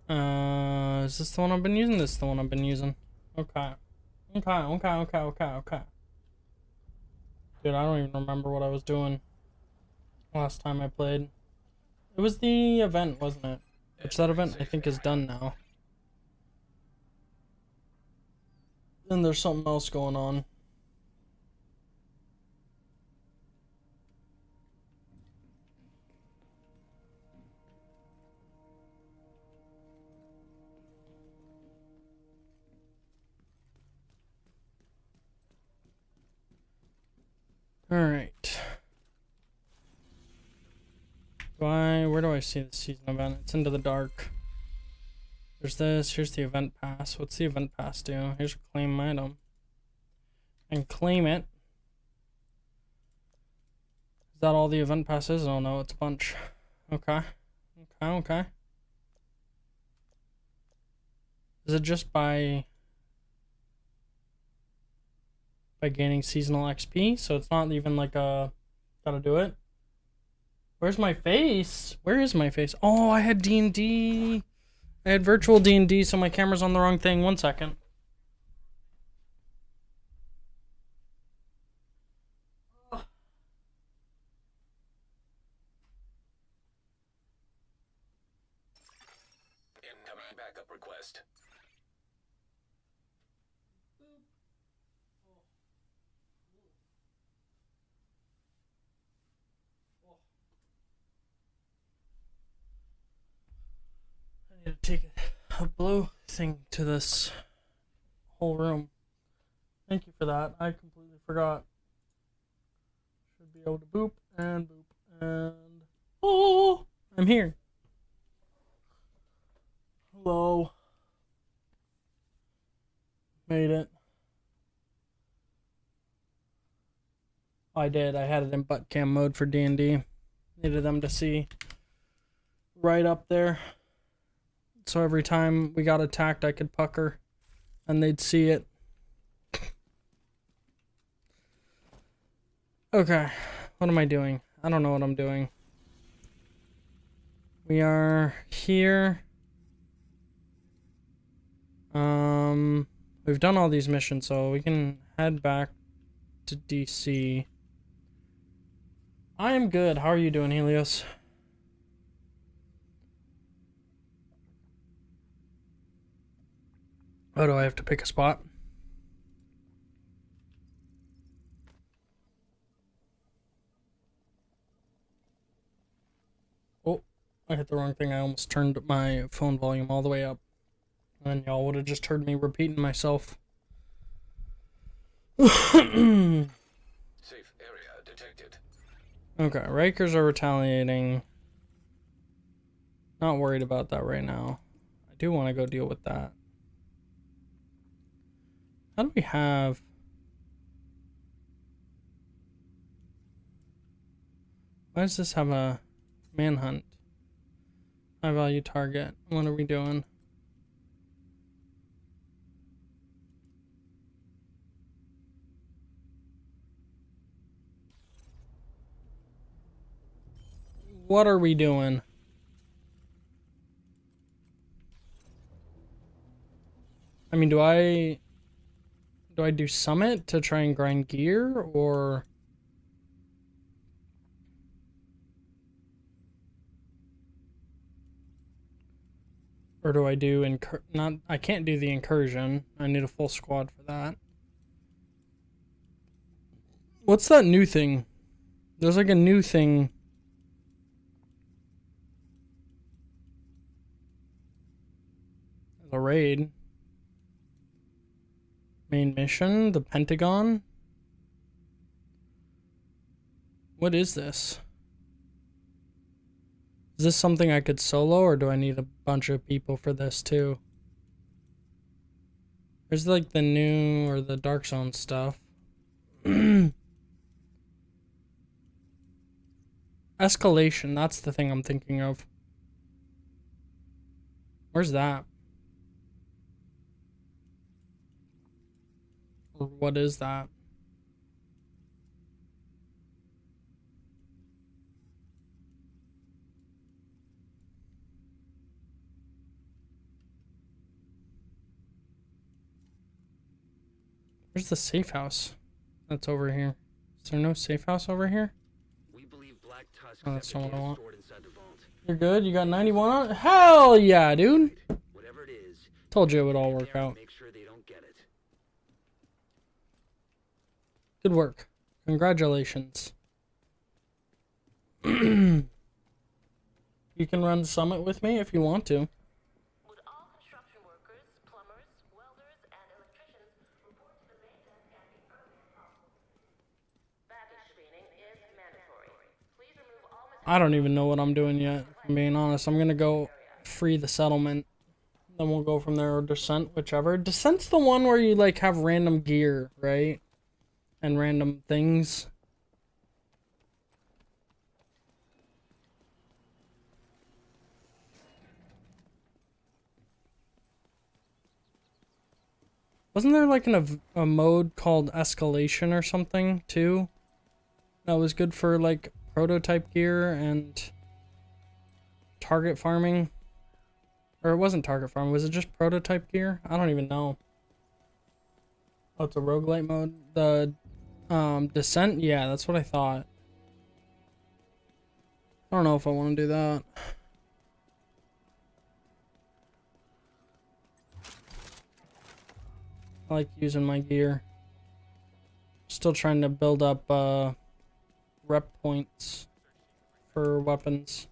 Is this the one I've been using? This is the one I've been using. Okay. Okay. Dude, I don't even remember what I was doing last time I played. It was the event, wasn't it? Which that event I think is done now. And there's something else going on. Alright. Where do I see the season event? It's Into the Dark. There's this. Here's the event pass. What's the event pass do? Here's a claim item. And claim it. Is that all the event pass is? Oh no, it's a bunch. Okay. Okay. Is it just by gaining seasonal XP? So it's not even like a gotta do it. Where's my face? Where is my face? Oh, I had D&D. I had virtual D&D, so my camera's on the wrong thing. 1 second. Incoming backup request. I need to take a blow thing to this whole room. Thank you for that. I completely forgot. Should be able to boop and oh, I'm here. Hello. Made it. I did. I had it in butt cam mode for D&D. Needed them to see right up there. So every time we got attacked, I could pucker and they'd see it. Okay. What am I doing? I don't know what I'm doing. We are here. We've done all these missions, so we can head back to DC. I am good. How are you doing, Helios? Oh, do I have to pick a spot? Oh, I hit the wrong thing. I almost turned my phone volume all the way up. And y'all would have just heard me repeating myself. Safe area detected. Okay, Rikers are retaliating. Not worried about that right now. I do want to go deal with that. How do we have... Why does this have a manhunt? High value target. What are we doing? What are we doing? I mean, do I do summit to try and grind gear, or do I do I can't do the incursion. I need a full squad for that. What's that new thing? There's like a new thing. A raid. Main mission, the Pentagon. What is this? Is this something I could solo, or do I need a bunch of people for this too? There's like the new or the Dark Zone stuff. Escalation, that's the thing I'm thinking of. Where's that? Or what is that? Where's the safe house that's over here? Is there no safe house over here? We believe Black Tusk Oh, that's not what I want. stored inside the vault. You're good? You got 91 on it? Hell yeah, dude! Whatever it is, Told you it would all get work there and out. make sure they don't get it. Good work. Congratulations. You can run Summit with me if you want to. Would all construction workers, plumbers, welders, and electricians report to the main desk at the earliest possible? Baggage screening is mandatory. Please remove all I don't even know what I'm doing yet, if I'm being honest. I'm gonna go free the settlement. Then we'll go from there, or Descent, whichever. Descent's the one where you, like, have random gear, right? And random things. Wasn't there, like, a mode called Escalation or something, too? That was good for, like, prototype gear and target farming. Or it wasn't target farming, was it just prototype gear? I don't even know. Oh, it's a roguelite mode. The Descent? Yeah, that's what I thought. I don't know if I want to do that. I like using my gear. Still trying to build up rep points for weapons.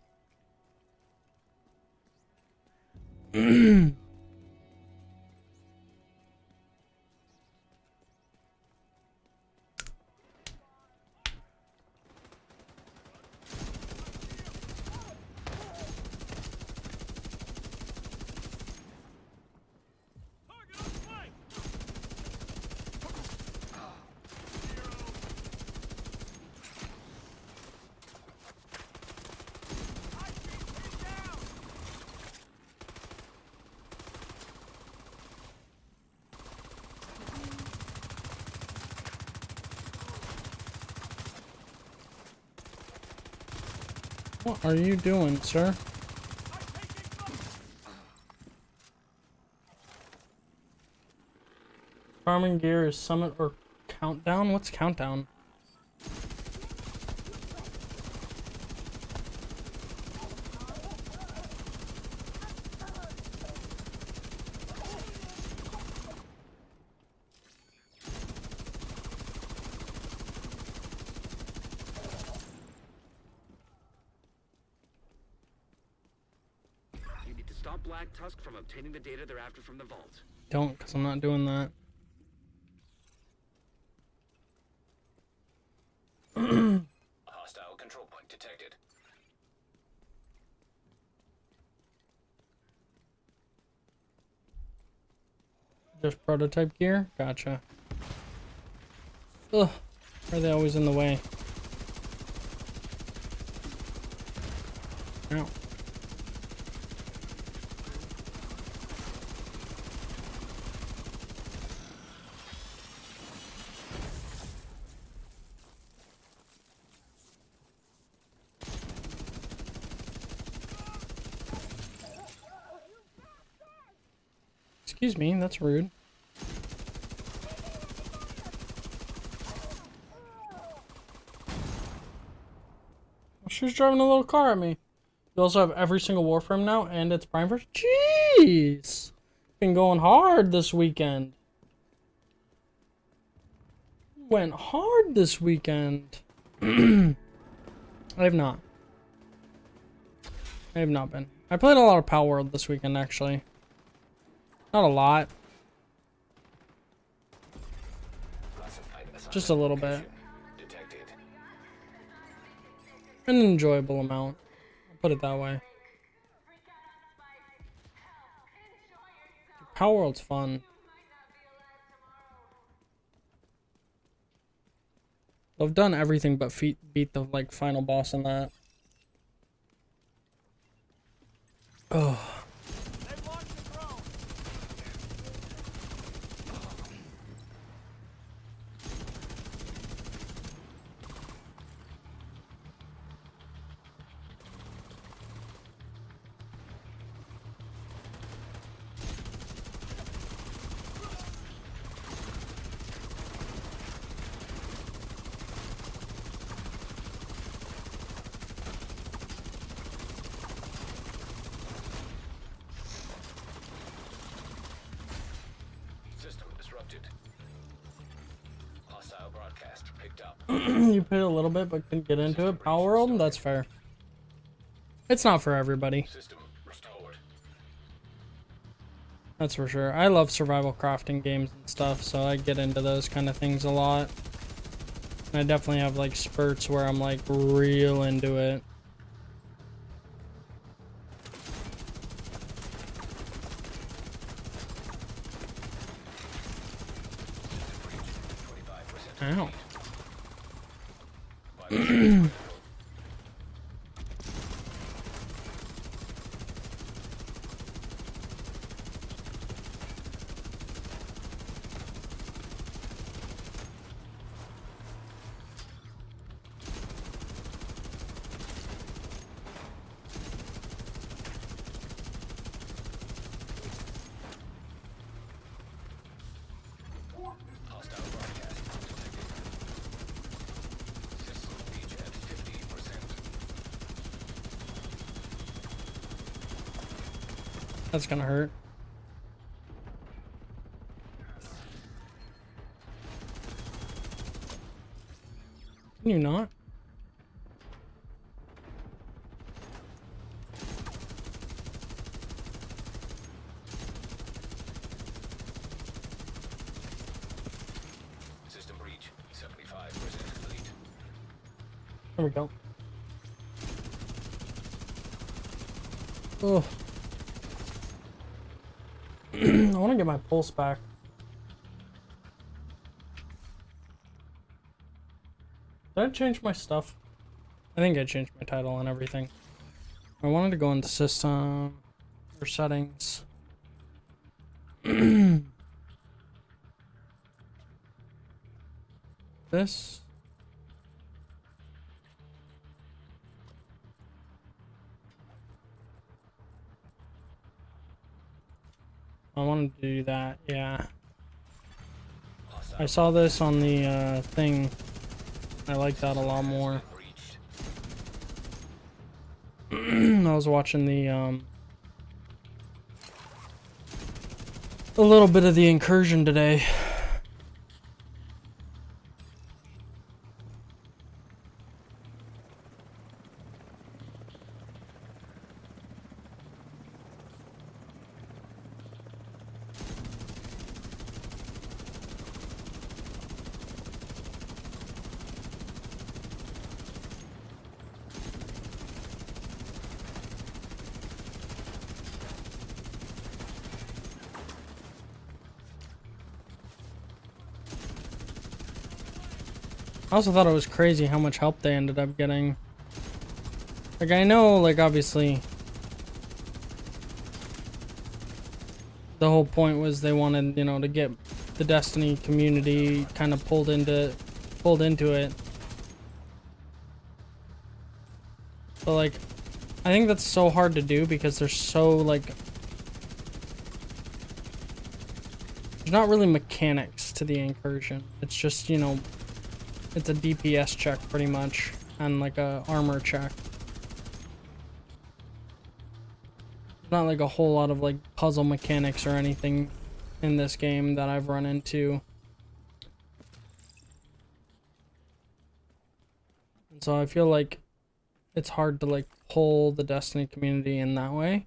What are you doing, sir? Farming gear is Summit or Countdown? What's Countdown? You need to stop Black Tusk from obtaining the data they're after from the vault. Don't, because I'm not doing that. Hostile control point detected. Just prototype gear? Gotcha. Ugh. Why are they always in the way? Ow. Excuse me, that's rude. She's driving a little car at me. You also have every single Warframe now, and it's Prime version. Jeez! Been going hard this weekend. Went hard this weekend. I have not. I have not been. I played a lot of Power World this weekend, actually. Not a lot. Just a little bit. Detected. An enjoyable amount. I'll put it that way. Power World's fun. I've done everything but beat the like final boss in that. Oh. up. You played a little bit but couldn't get into it. Power World? That's fair. It's not for everybody. System restored. That's for sure. I love survival crafting games and stuff, so I get into those kind of things a lot. And I definitely have like spurts where I'm like real into it. Ow. Hostile broadcast detected. System reach at 50%. That's gonna hurt. Can you not? System breach 75% complete. There we go. Oh. I want to get my pulse back. Did I change my stuff? I think I changed my title and everything. I wanted to go into system or settings. This. I wanted to do that, yeah. I saw this on the thing. I like that a lot more. Breached. I was watching the a little bit of the Incursion today. I also thought it was crazy how much help they ended up getting. Like, I know, like, obviously, the whole point was they wanted, you know, to get the Destiny community kind of pulled into it. But, like, I think that's so hard to do because there's so, like, there's not really mechanics to the Incursion. It's just, you know, it's a DPS check pretty much, and like a armor check. Not like a whole lot of like puzzle mechanics or anything in this game that I've run into. And so I feel like it's hard to like pull the Destiny community in that way.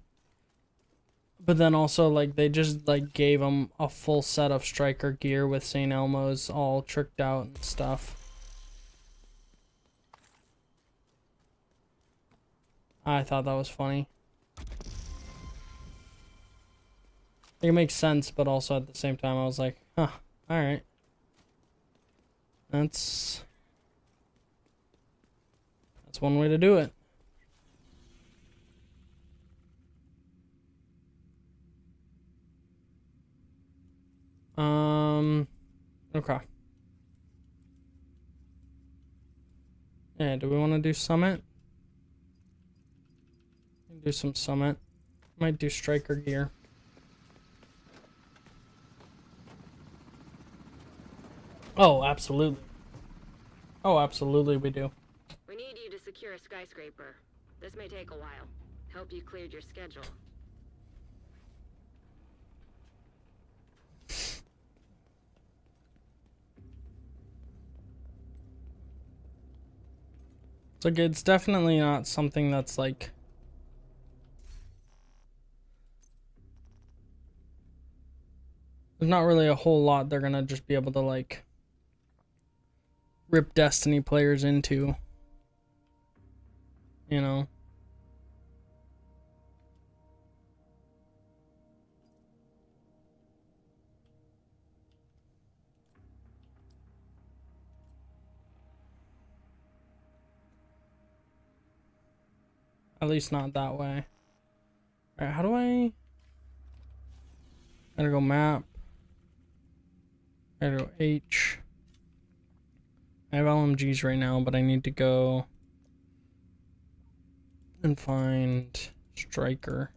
But then also like they just like gave them a full set of striker gear with St. Elmo's all tricked out and stuff. I thought that was funny. It makes sense, but also at the same time I was like, huh, alright. That's one way to do it. Okay. Yeah, do we want to do Summit? Do some Summit. Might do striker gear. Oh, absolutely. Oh, absolutely we do. We need you to secure a skyscraper. This may take a while. Hope you cleared your schedule. It's like, it's definitely not something that's like... There's not really a whole lot they're gonna just be able to like rip Destiny players into. You know? At least not that way. Alright, how do I... Gotta go map. Gotta go H. I have LMGs right now, but I need to go and find Striker.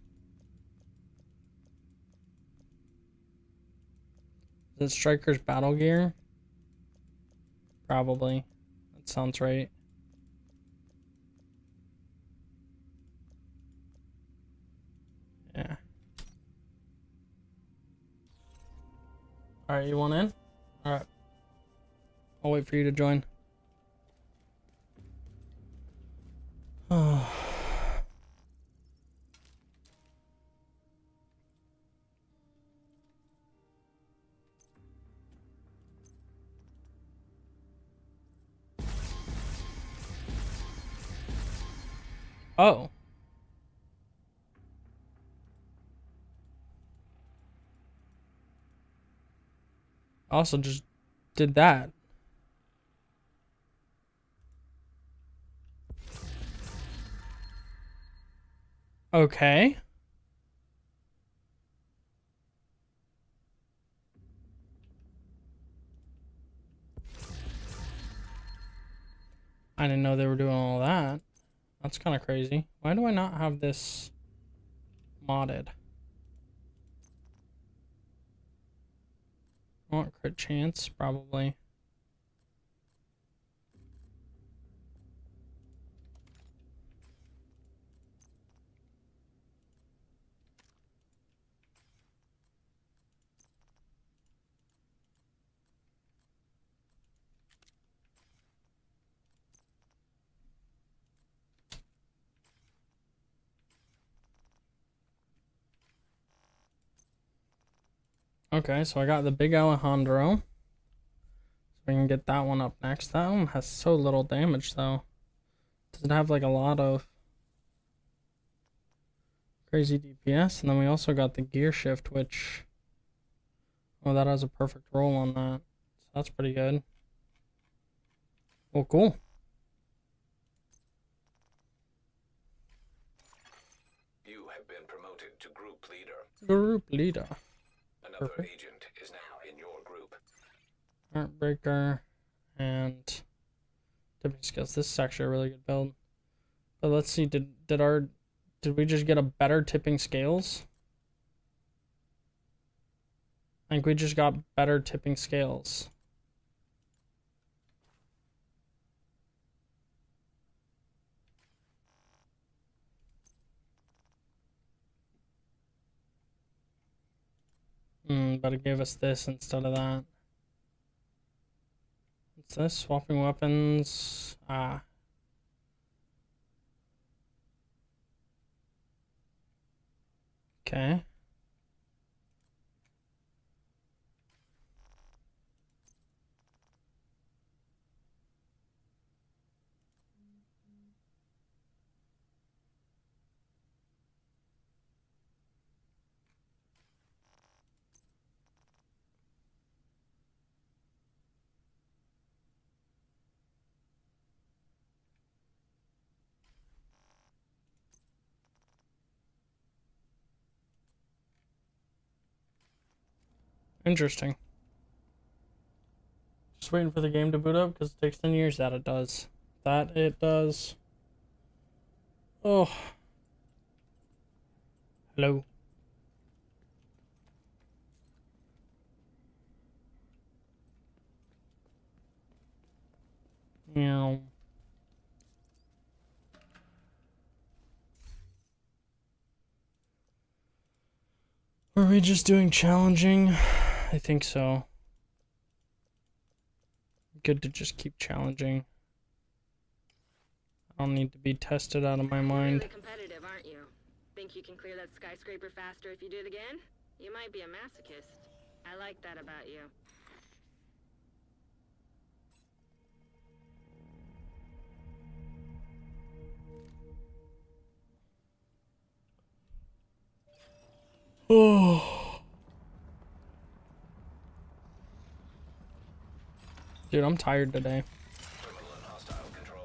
Is it Striker's battle gear? Probably. That sounds right. Yeah. Alright, you want in? Alright. I'll wait for you to join. Oh. I also just did that. Okay. I didn't know they were doing all that. That's kind of crazy. Why do I not have this modded? I want crit chance, probably. Okay, so I got the big Alejandro. So we can get that one up next. That one has so little damage, though. Does it have like a lot of crazy DPS? And then we also got the gear shift, which... Oh, that has a perfect roll on that. So that's pretty good. Oh, cool. You have been promoted to group leader. Group leader. Another Perfect. agent is now in your group. Heartbreaker and tipping skills. This is actually a really good build. But let's see, did we just get a better tipping scales? I think we just got better tipping scales. But it gave us this instead of that. What's this? Swapping weapons. Ah. Okay. Interesting. Just waiting for the game to boot up because it takes 10 years. That it does. That it does. Oh. Hello. Meow. Were we just doing challenging? I think so. Good to just keep challenging. I don't need to be tested out of my You're mind. really competitive, aren't you? Think you can clear that skyscraper faster if you do it again? You might be a masochist. I like that about you. Oh. Dude, I'm tired today. Terminal in hostile control.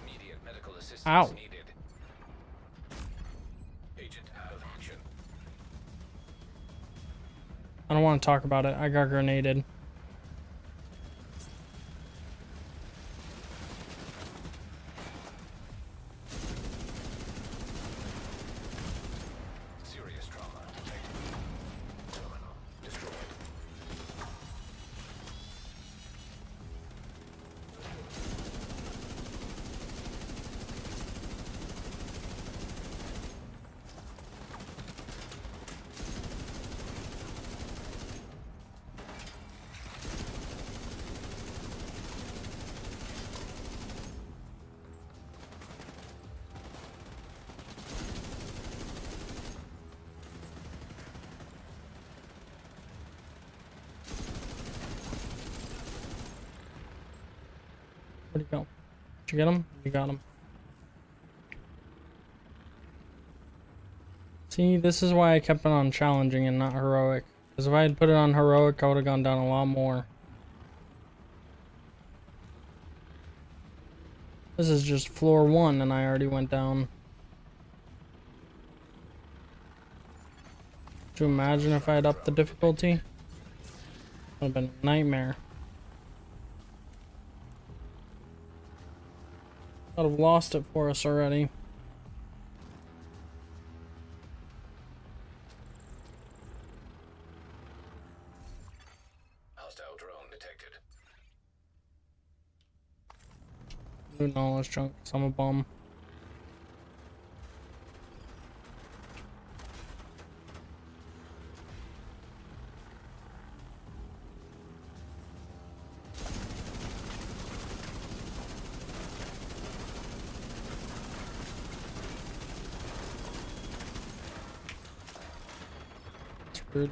Immediate medical assistance Ow. needed. Agent out of action. I don't want to talk about it. I got grenaded. Serious trauma detected. Terminal destroyed. Where'd he go? Did you get him? You got him. See, this is why I kept it on challenging and not heroic. Because if I had put it on heroic, I would have gone down a lot more. This is just floor 1 and I already went down. Could you imagine if I had upped the difficulty? Would have been a nightmare. I'd have lost it for us already. Hostile drone detected. Loot all this junk, 'cause I'm a bum. Rude.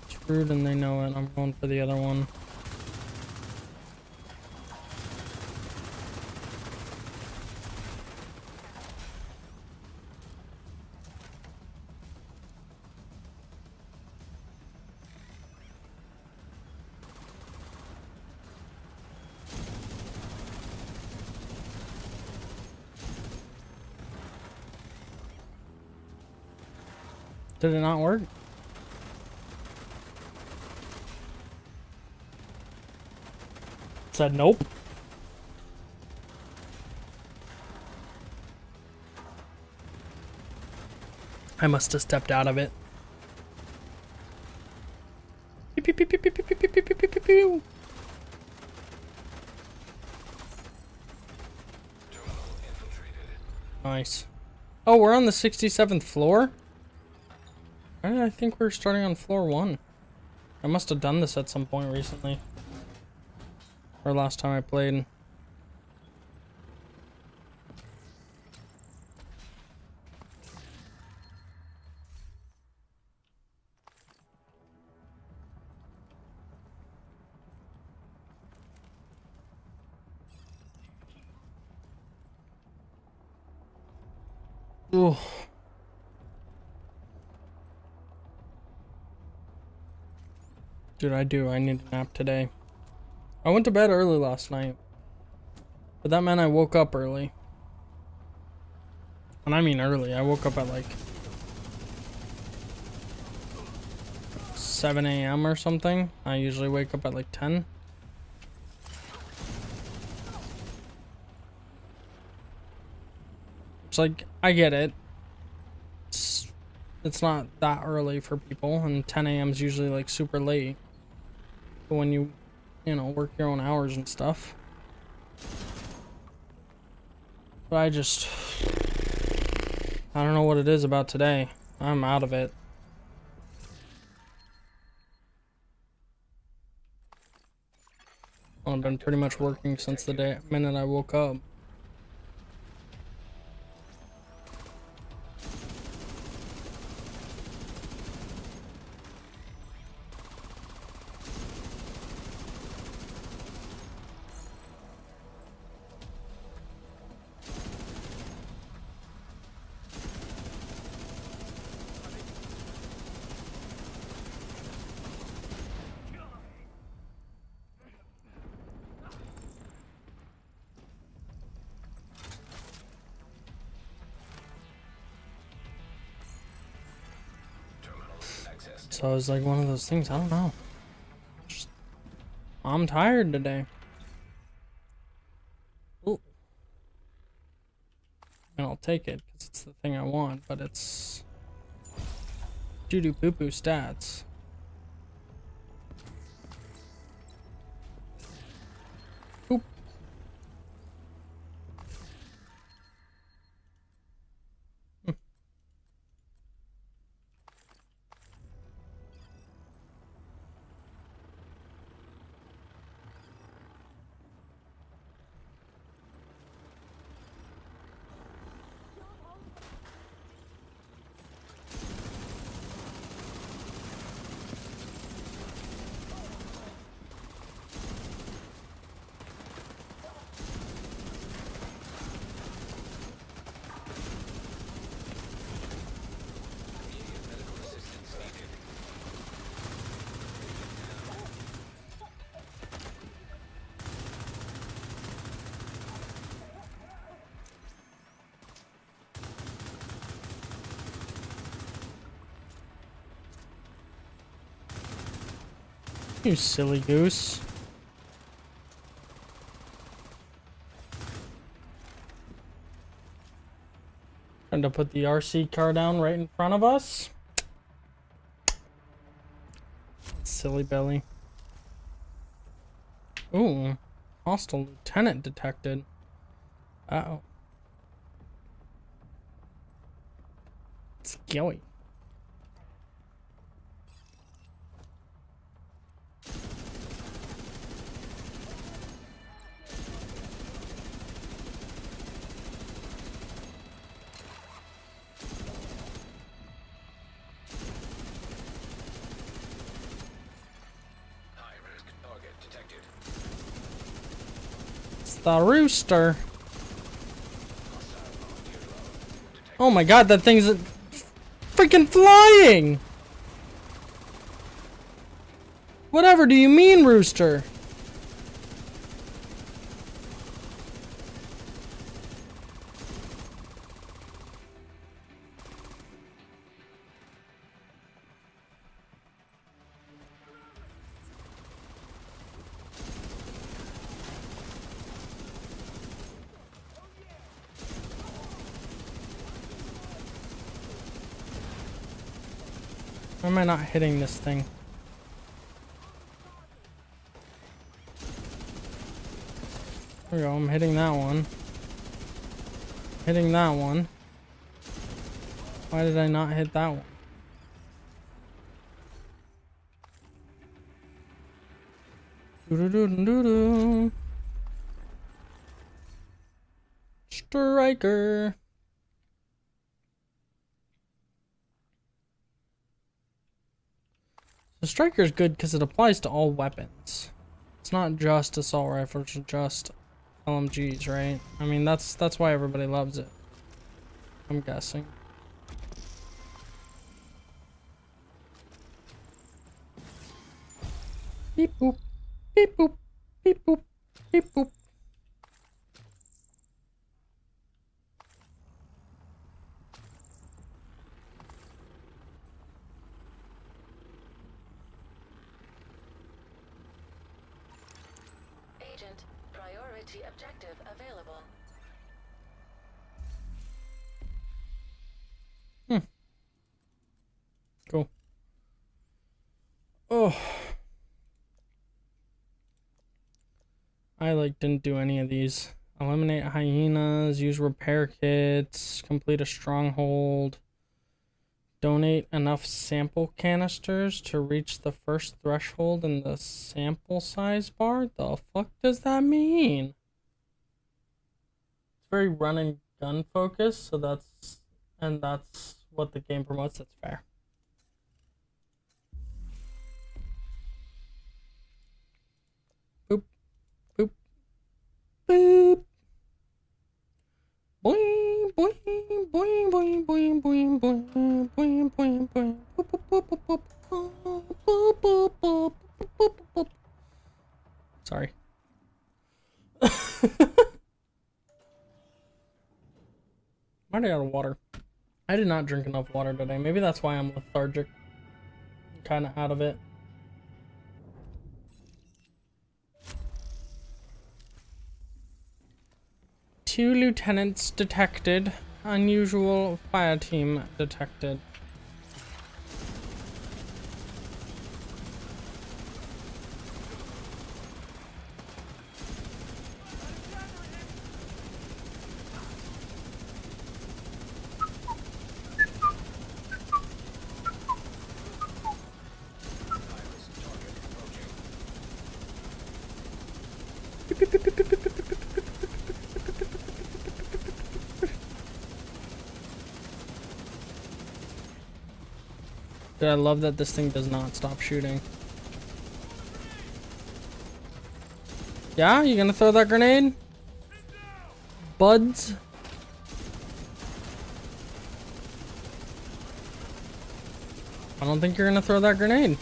It's rude and they know it. I'm going for the other one. Did it not work? It said nope. I must have stepped out of it. Pew, pew, pew, pew, pew, pew, pew, pew, pew, pew, pew, pew. Terminal infiltrated. Nice. Oh, we're on the 67th floor? I think we're starting on floor 1. I must have done this at some point recently. Or last time I played. Ooh. Dude, I need a nap today. I went to bed early last night. But that meant I woke up early. And I mean early. I woke up at like 7 a.m. or something. I usually wake up at like 10. It's like, I get it. It's not that early for people, and 10 a.m. is usually like super late. But when you know, work your own hours and stuff. But I don't know what it is about today. I'm out of it. Well, I've been pretty much working since the minute I woke up. So it's like one of those things, I don't know. I'm tired today. Ooh. And I'll take it, because it's the thing I want, but it's... doo-doo poo-poo stats. Oop. You silly goose. Trying to put the RC car down right in front of us. Silly belly. Ooh. Hostile lieutenant detected. Uh-oh. Scary. High-risk target detected. It's the rooster. Oh my god, that thing's freaking flying! Whatever do you mean, rooster? Why am I not hitting this thing? There we go, I'm hitting that one. Hitting that one. Why did I not hit that one? Doo-doo-doo-doo-doo. Striker. The striker is good because it applies to all weapons. It's not just assault rifles or just LMGs, right? I mean, that's why everybody loves it. I'm guessing. Beep boop, beep boop, beep boop, beep boop. Agent, priority objective available. Cool. Oh. I didn't do any of these. Eliminate hyenas, use repair kits, complete a stronghold, donate enough sample canisters to reach the first threshold in the sample size bar? The fuck does that mean? It's very run and gun focused, so that's what the game promotes. That's fair. Boop, boop, boop. Boing, boing, boing, boing, boing, boing, boing, boing, boing, boing. Boop, boop, boop, boop, boop. Boop, boop, boop, boop, boop, boop, boop. Sorry. I'm already out of water. I did not drink enough water today. Maybe that's why I'm lethargic. Kind of out of it. Two lieutenants detected. Unusual fire team detected. Dude, I love that this thing does not stop shooting. Yeah, you gonna throw that grenade? Buds? I don't think you're gonna throw that grenade.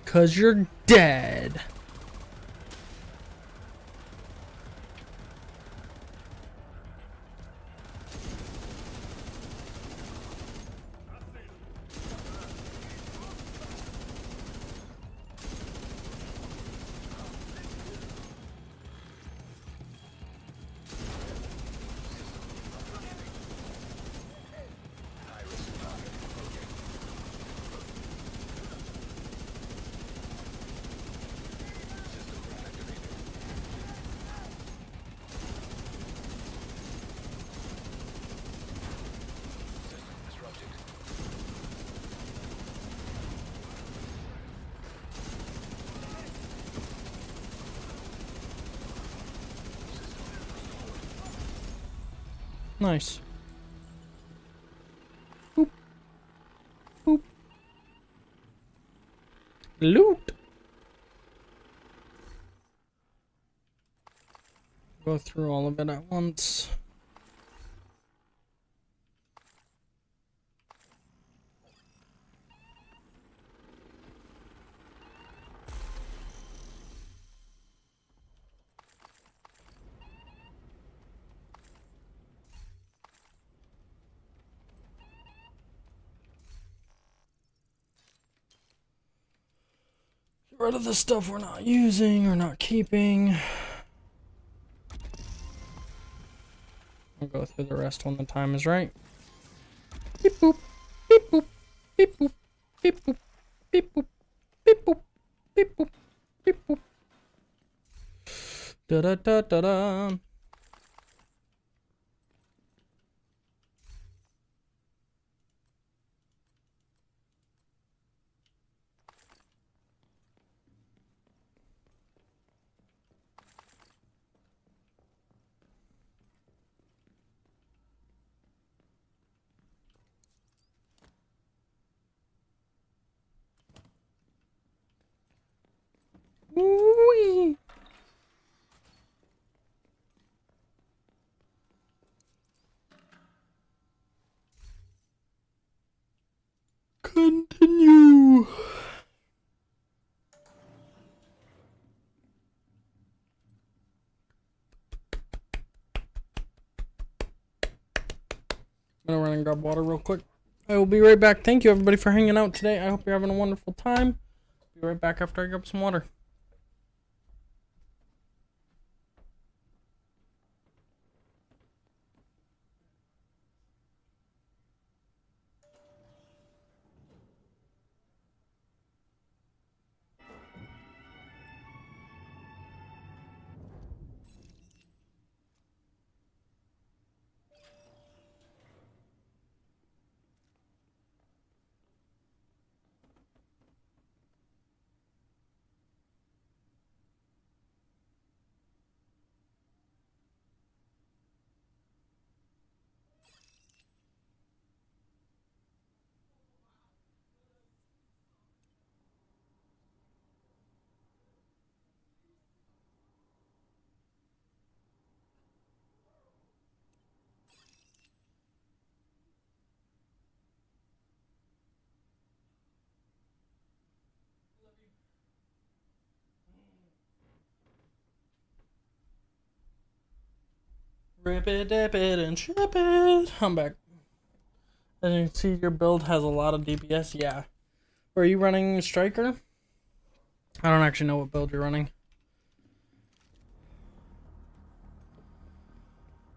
'Cause you're dead. Nice. Boop. Boop. Loot. Go through all of it at once. Get rid of the stuff we're not using or not keeping. I'll go through the rest when the time is right. Beep boop, beep boop, beep boop, beep boop, beep boop, beep boop, beep boop, beep boop. Da da da da da. Wee. Continue. I'm gonna run and grab water real quick. I will be right back. Thank you everybody for hanging out today. I hope you're having a wonderful time. Be right back after I grab some water. Rip it, dip it, and ship it. I'm back. As you can see, your build has a lot of DPS. Yeah. Are you running Striker? I don't actually know what build you're running.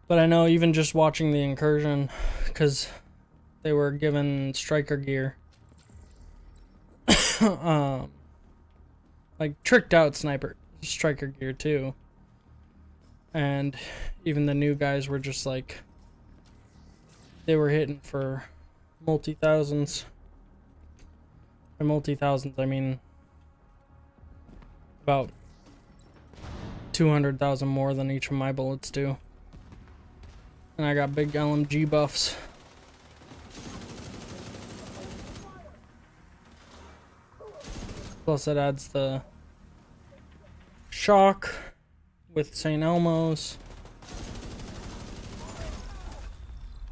But I know even just watching the Incursion, because they were given Striker gear. Like tricked out sniper Striker gear too. And even the new guys were just like, they were hitting for multi-thousands. By multi-thousands, I mean about 200,000 more than each of my bullets do. And I got big LMG buffs. Plus it adds the shock with St. Elmo's.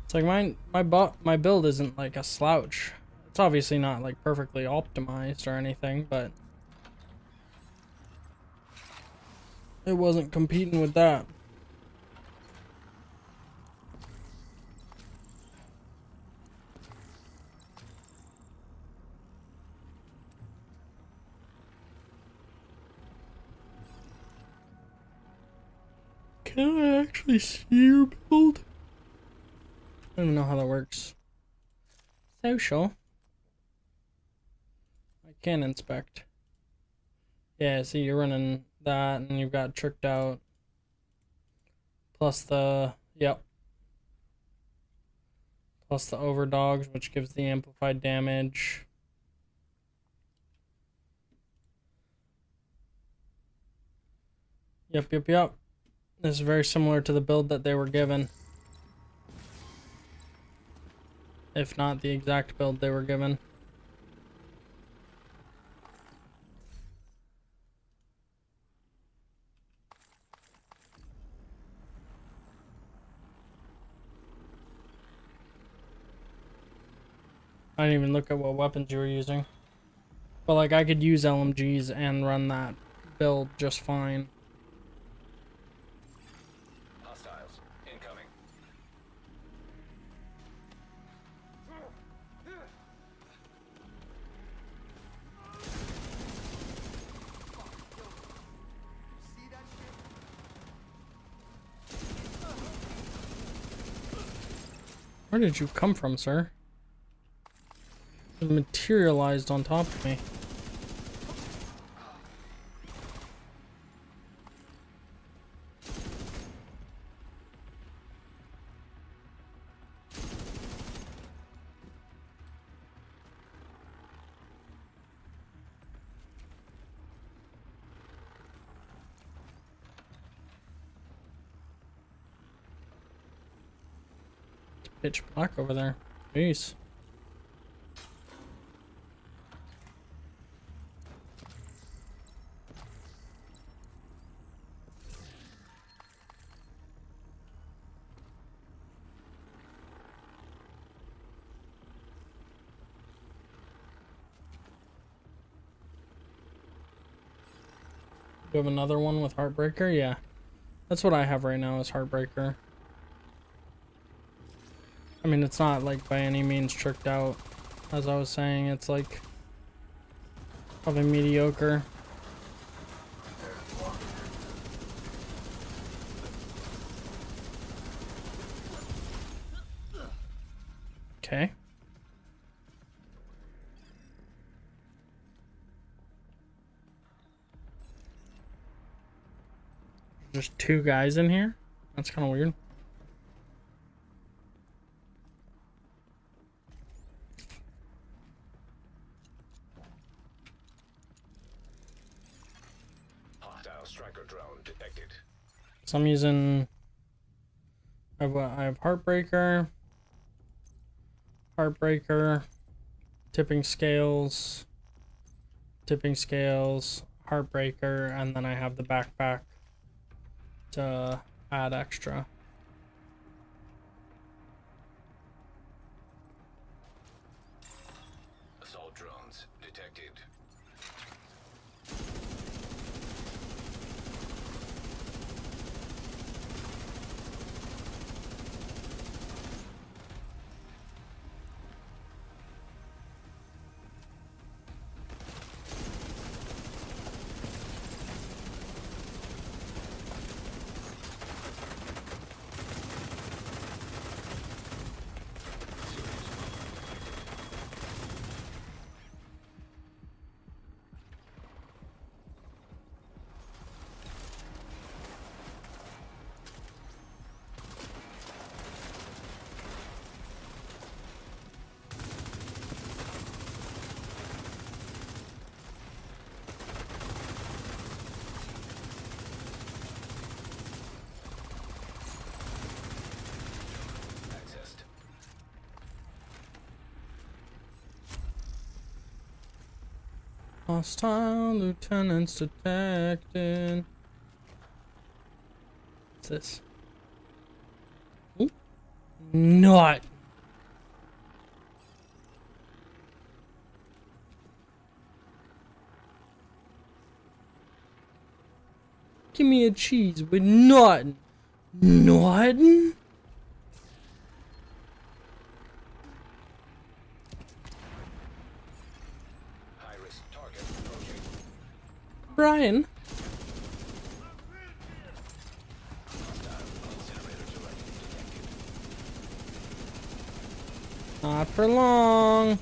It's like my build isn't like a slouch. It's obviously not like perfectly optimized or anything, but it wasn't competing with that. Can I actually see your build? I don't even know how that works. Social. I can inspect. Yeah, see, you're running that, and you've got tricked out. Plus the, yep. Plus the overdogs, which gives the amplified damage. Yep. This is very similar to the build that they were given. If not the exact build they were given. I didn't even look at what weapons you were using. But like I could use LMGs and run that build just fine. Hostiles incoming. Where did you come from, sir? It materialized on top of me. It's pitch black over there. Jeez. You have another one with Heartbreaker? Yeah. That's what I have right now is Heartbreaker. I mean, it's not like by any means tricked out. As I was saying, it's like probably mediocre. Okay. There's two guys in here? That's kind of weird. Hostile striker drone detected. So I'm using... I have Heartbreaker, Tipping Scales, Heartbreaker, and then I have the backpack to add extra. Assault drones detected. Hostile lieutenants detected. What's this? Ooh. Not. Give me a cheese with nothing. Nothing? High-risk target approaching. Brian? Hostile incinerator directive detected. Not for long.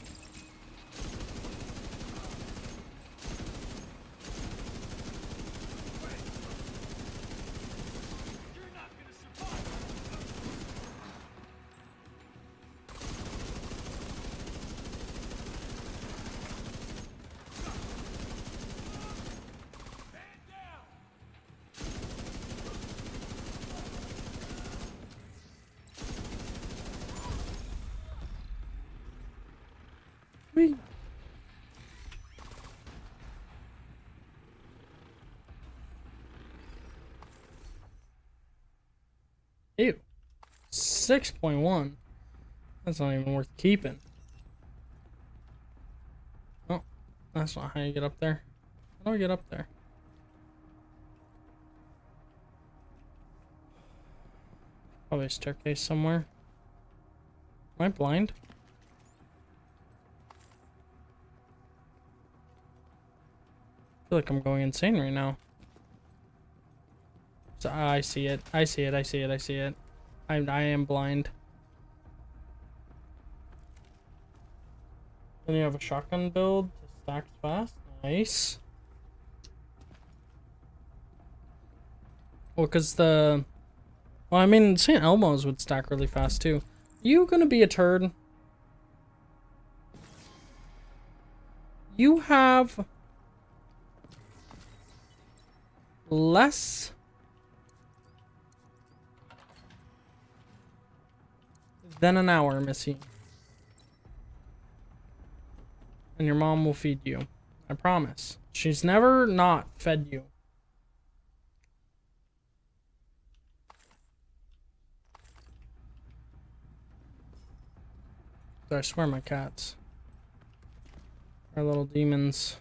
Whee. Ew. 6.1. That's not even worth keeping. Oh, that's not how you get up there. How do I get up there? Probably a staircase somewhere. Am I blind? I feel like I'm going insane right now. So, I see it. I see it. I see it. I see it. I am blind. Then you have a shotgun build to stack fast. Nice. Well, because the... Well, I mean, St. Elmo's would stack really fast, too. You gonna be a turd? You have... less... than an hour, Missy. And your mom will feed you. I promise. She's never not fed you. I swear my cats are little demons.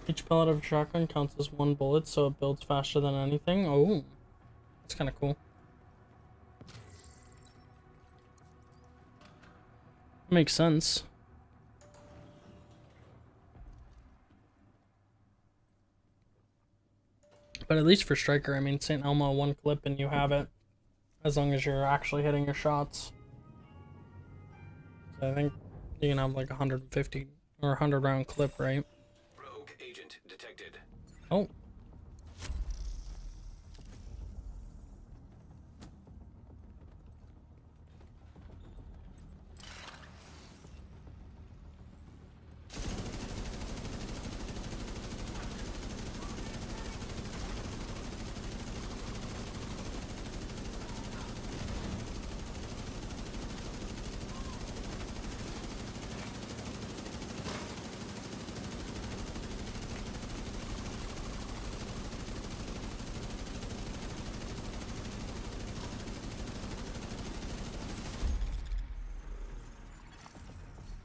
Each pellet of a shotgun counts as one bullet, so it builds faster than anything. Oh, that's kind of cool. Makes sense. But at least for Striker, I mean, St. Elmo, one clip and you have it. As long as you're actually hitting your shots. So I think you can have like 150 or 100 round clip, right? Rogue agent detected. Oh.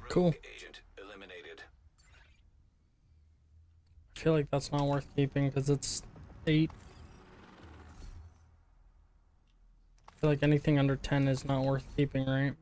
Cool. Rogue agent eliminated. I feel like that's not worth keeping because it's 8. I feel like anything under 10 is not worth keeping, right?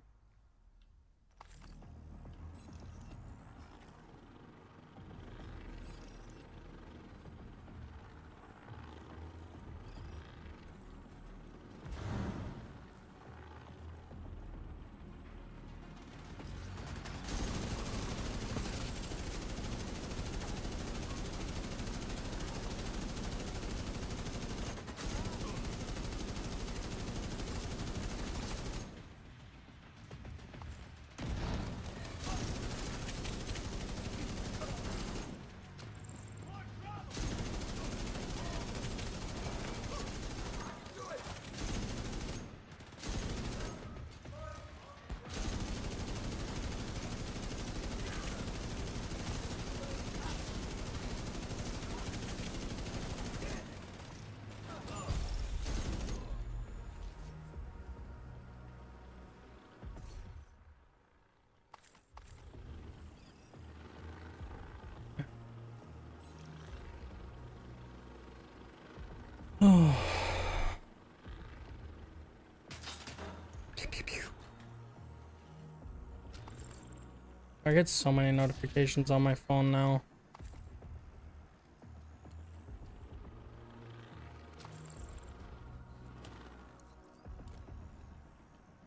I get so many notifications on my phone now.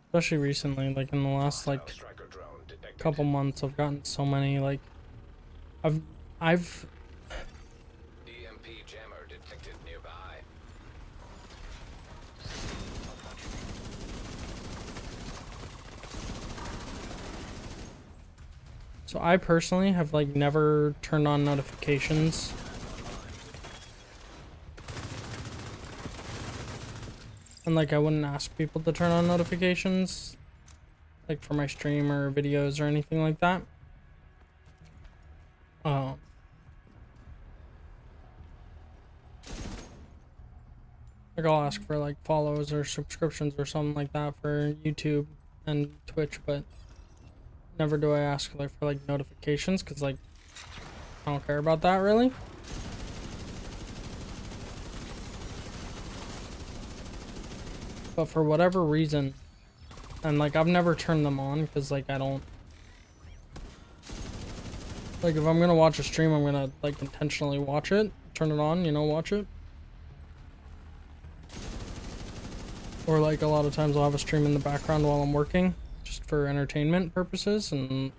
Especially recently, like in the last like Striker drone detected. couple months, I've gotten so many like I've EMP jammer detected nearby. so I personally have like never turned on notifications. And like I wouldn't ask people to turn on notifications like for my stream or videos or anything like that. Like I'll ask for like follows or subscriptions or something like that for YouTube and Twitch, but never do I ask like for like notifications because like I don't care about that really. But for whatever reason, and like I've never turned them on because like I don't like if I'm gonna watch a stream, I'm gonna like intentionally watch it, turn it on, you know, watch it. Or like a lot of times I'll have a stream in the background while I'm working just for entertainment purposes and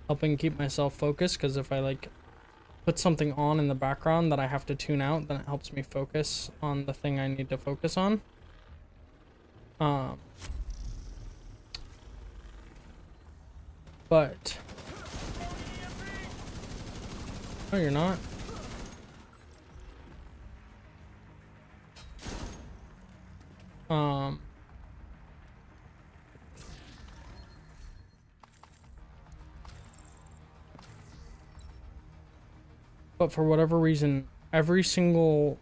helping keep myself focused, because if I like put something on in the background that I have to tune out, then it helps me focus on the thing I need to focus on. But no, you're not. But for whatever reason, every single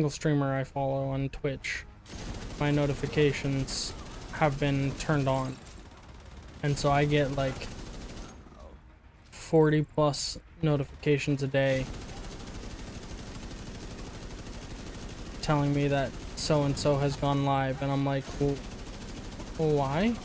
streamer I follow on Twitch, my notifications have been turned on. And so I get like 40 plus notifications a day telling me that so and so has gone live, and I'm like, well, why?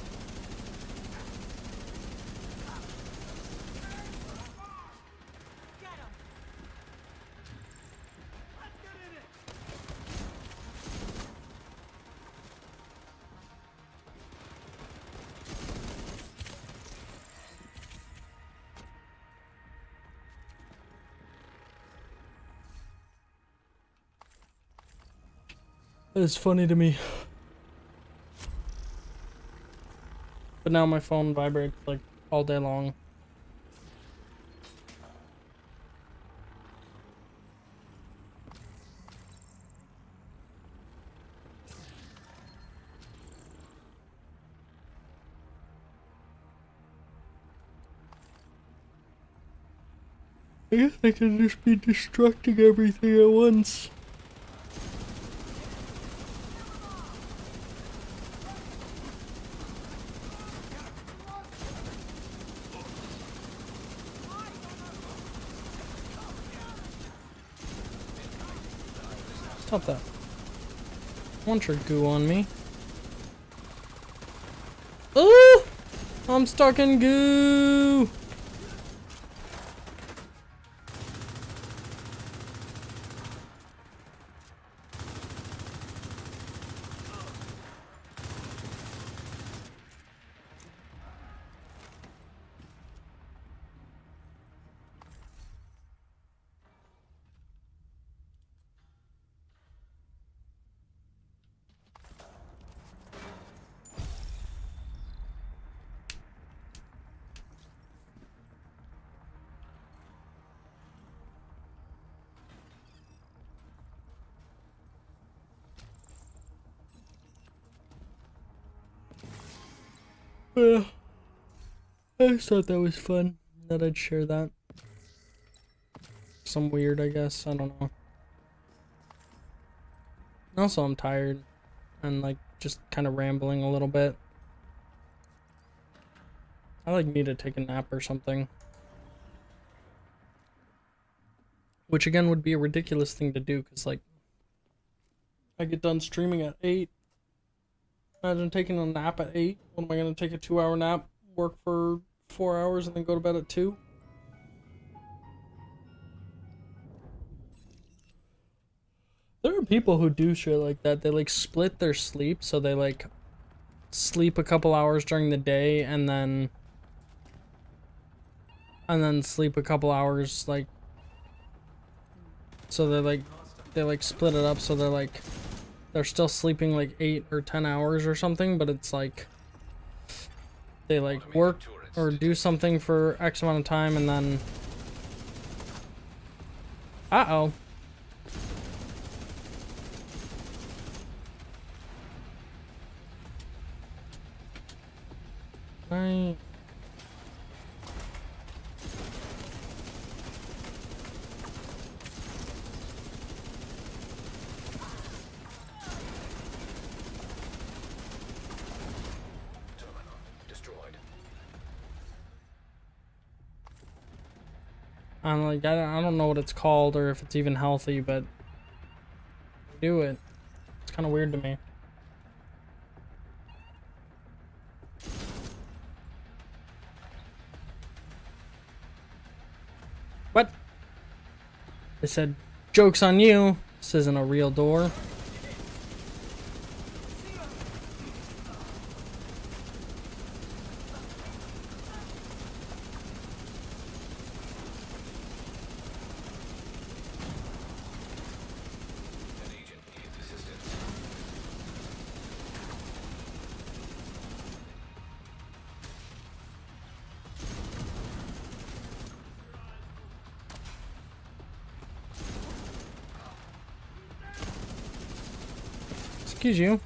It's funny to me. But now my phone vibrates like all day long. I guess I can just be destructing everything at once. Stop that. Want your goo on me. Oh! I'm stuck in goo! I just thought that was fun, that I'd share that. Some weird, I guess, I don't know. Also, I'm tired and like just kind of rambling a little bit. I like need to take a nap or something. Which again would be a ridiculous thing to do, because like I get done streaming at 8. Imagine taking a nap at 8. What am I gonna take a 2-hour nap, work for 4 hours and then go to bed at 2. There are people who do shit like that. They like split their sleep, so they like sleep a couple hours during the day and then sleep a couple hours like, so they like split it up, so they're still sleeping like 8 or 10 hours or something, but it's like they like work or do something for X amount of time and then uh-oh. Right. Terminal destroyed. I'm like, I don't know what it's called or if it's even healthy, but do it. It's kind of weird to me. What? They said, joke's on you. This isn't a real door. An agent needs assistance. Excuse you.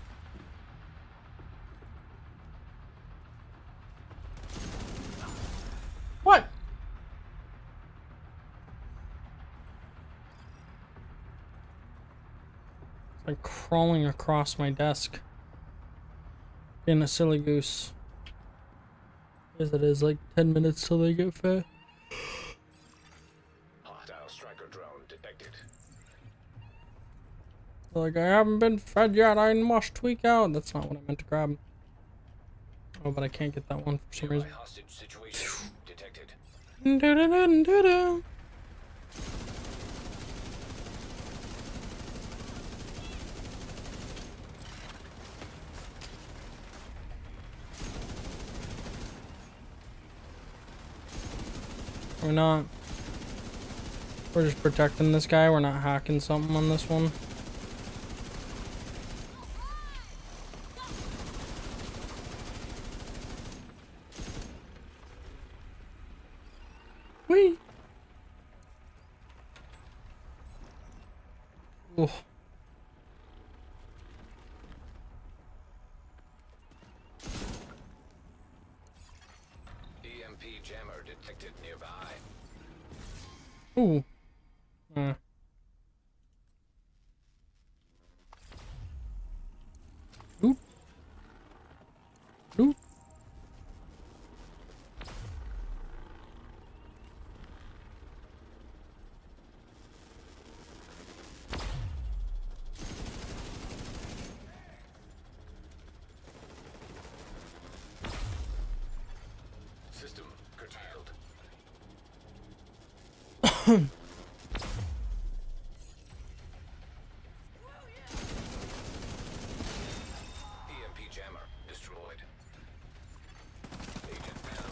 What? It's like crawling across my desk. Being a silly goose. As it is like 10 minutes till they get fed. Hostile striker drone detected. Like, I haven't been fed yet, I must tweak out. That's not what I meant to grab. Oh, but I can't get that one for some Nearby reason. hostage situation detected. Do-do-do-do-do. We're not. We're just protecting this guy. We're not hacking something on this one. Whee! Oh. EMP jammer detected nearby. Ooh. Oop. Oop. System curtailed. EMP jammer destroyed. Agent down.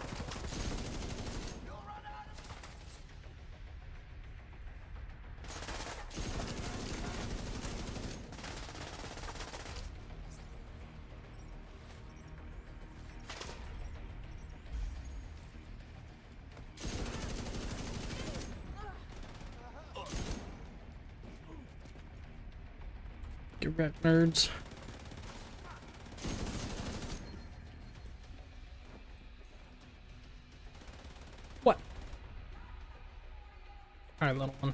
Get wrecked, nerds. What? Alright, little one.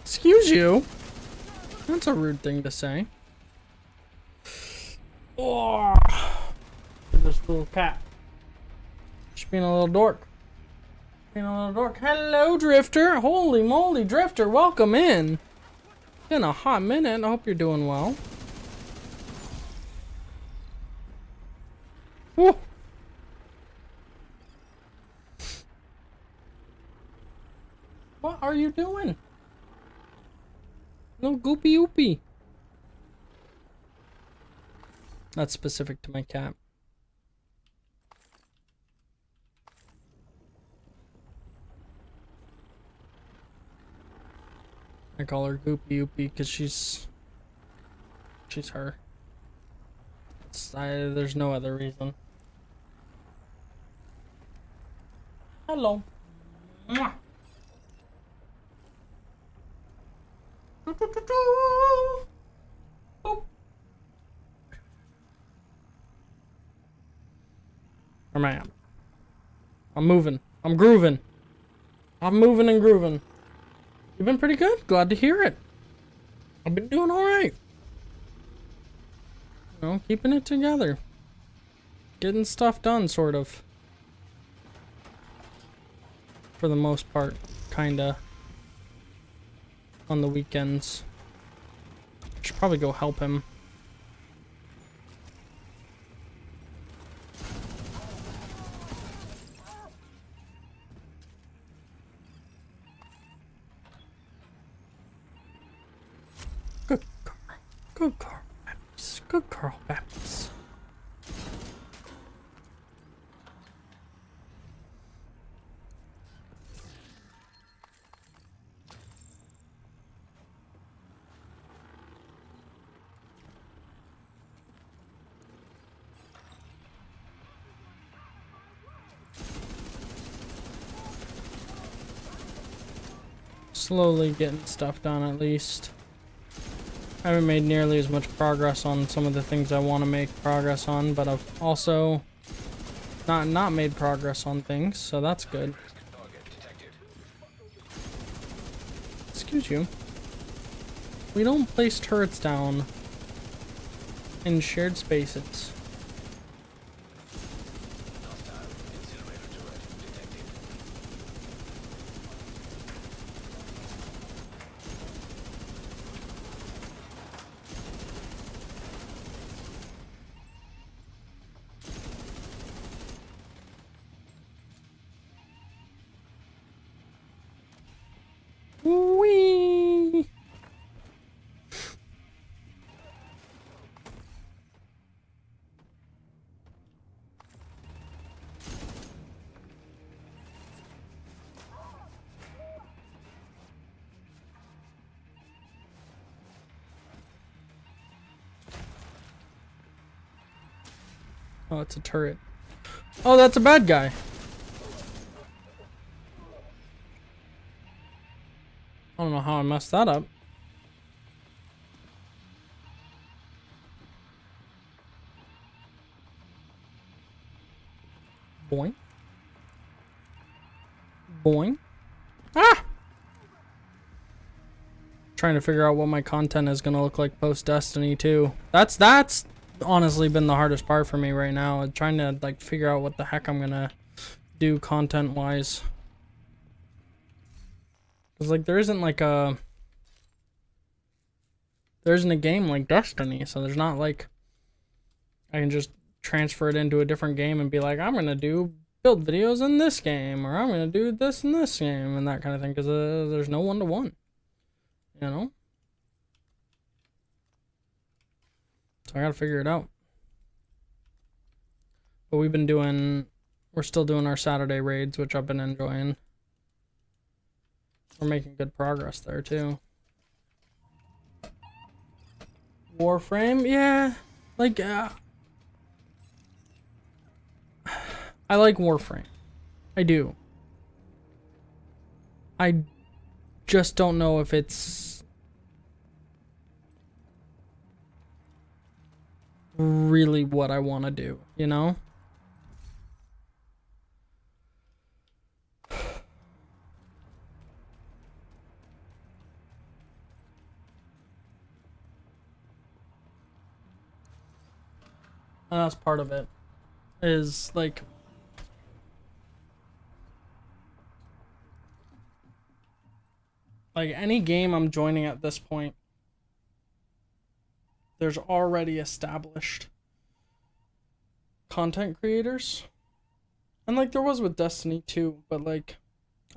Excuse you? That's a rude thing to say. Oh, this little cat. Just being a little dork. Being a little dork. Hello, Drifter. Holy moly, Drifter. Welcome in. Been a hot minute. I hope you're doing well. Woo. What are you doing? No goopy oopy. That's specific to my cat. I call her goopy oopy because she's her. There's no other reason. Hello. Mwah. Boop. Where am I at? I'm moving. I'm grooving. I'm moving and grooving. You've been pretty good. Glad to hear it. I've been doing alright. You know, keeping it together. Getting stuff done, sort of. For the most part, kinda. On the weekends. Should probably go help him. Good girl. Good girl, Baptiste. Good girl, Baptiste. Slowly getting stuff done, at least. I haven't made nearly as much progress on some of the things I want to make progress on, but I've also not made progress on things, so that's good. Target detected. Excuse you. We don't place turrets down in shared spaces. Hostile incinerator turret detected. Whee! Oh, it's a turret. Oh, that's a bad guy. I don't know how I messed that up. Boing. Boing. Ah! Trying to figure out what my content is gonna look like post Destiny 2. That's honestly been the hardest part for me right now. Trying to like figure out what the heck I'm gonna do content wise. Cause like there isn't a game like Destiny, so there's not like I can just transfer it into a different game and be like, I'm gonna do build videos in this game, or I'm gonna do this in this game, and that kind of thing, because there's no one-to-one, you know? So I gotta figure it out. But we're still doing our Saturday raids, which I've been enjoying. We're making good progress there, too. Warframe? Yeah. Like, I like Warframe. I do. I just don't know if it's really what I want to do, you know? And that's part of it. Is like any game I'm joining at this point, there's already established content creators. And like there was with Destiny too, but like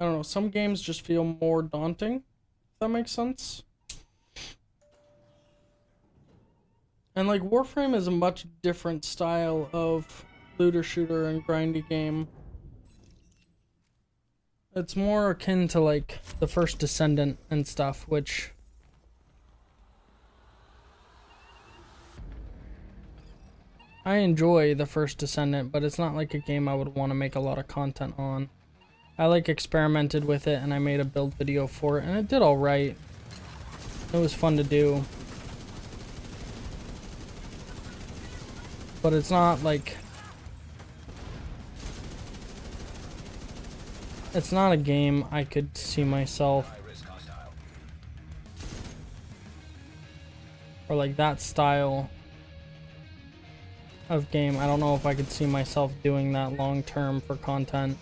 I don't know, some games just feel more daunting, if that makes sense. And like Warframe is a much different style of looter shooter and grindy game. It's more akin to like the first Descendant and stuff, which I enjoy the first Descendant, but it's not like a game I would want to make a lot of content on. I like experimented with it and I made a build video for it and it did alright. It was fun to do. But it's not like... It's not a game I could see myself... Or like that style of game. I don't know if I could see myself doing that long term for content.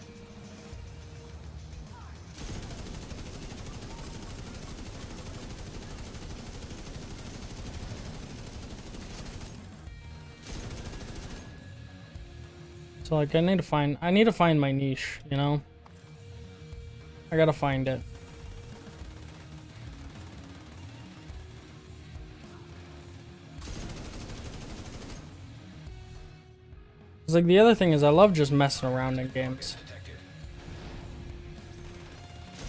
So like I need to find my niche, you know? I gotta find it. It's like the other thing is I love just messing around in games.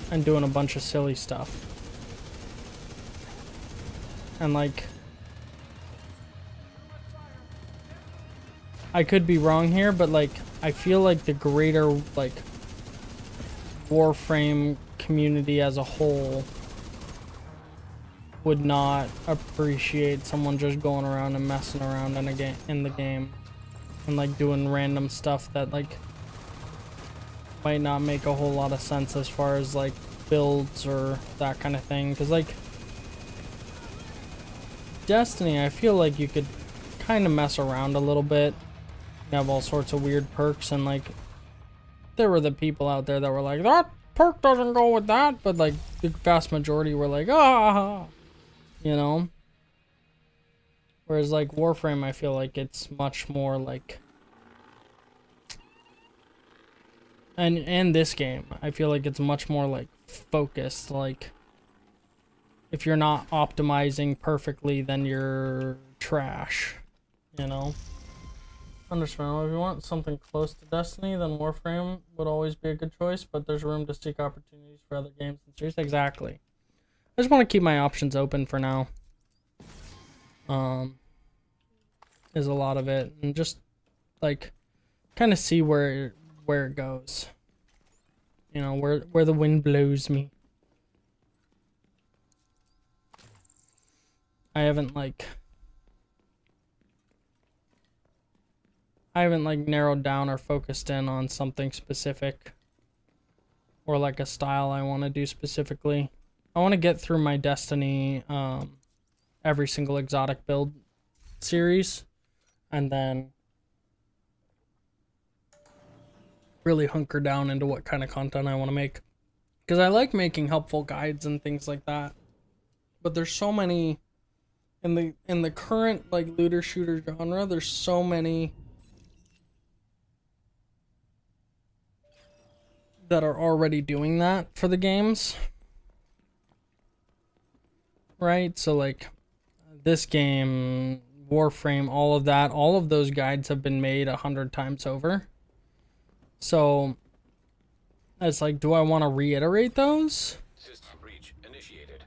And doing a bunch of silly stuff. And like I could be wrong here, but like I feel like the greater like Warframe community as a whole would not appreciate someone just going around and messing around in the game and like doing random stuff that like might not make a whole lot of sense as far as like builds or that kind of thing. Because like Destiny, I feel like you could kind of mess around a little bit. You have all sorts of weird perks, and like there were the people out there that were like, that perk doesn't go with that, but like the vast majority were like, ah, you know. Whereas like Warframe, I feel like it's much more like, and this game, I feel like it's much more like focused. Like if you're not optimizing perfectly, then you're trash, you know. Understandable. If you want something close to Destiny, then Warframe would always be a good choice, but there's room to seek opportunities for other games and series. Exactly. I just want to keep my options open for now. Is a lot of it, and just like kind of see where it goes. You know, where the wind blows me. I haven't narrowed down or focused in on something specific or like a style I want to do specifically. I want to get through my Destiny every single exotic build series and then really hunker down into what kind of content I want to make, because I like making helpful guides and things like that, but there's so many in the current like looter shooter genre. There's so many that are already doing that for the games, right? So like this game, Warframe, all of those guides have been made 100 times over. So it's like, do I want to reiterate those? System breach initiated.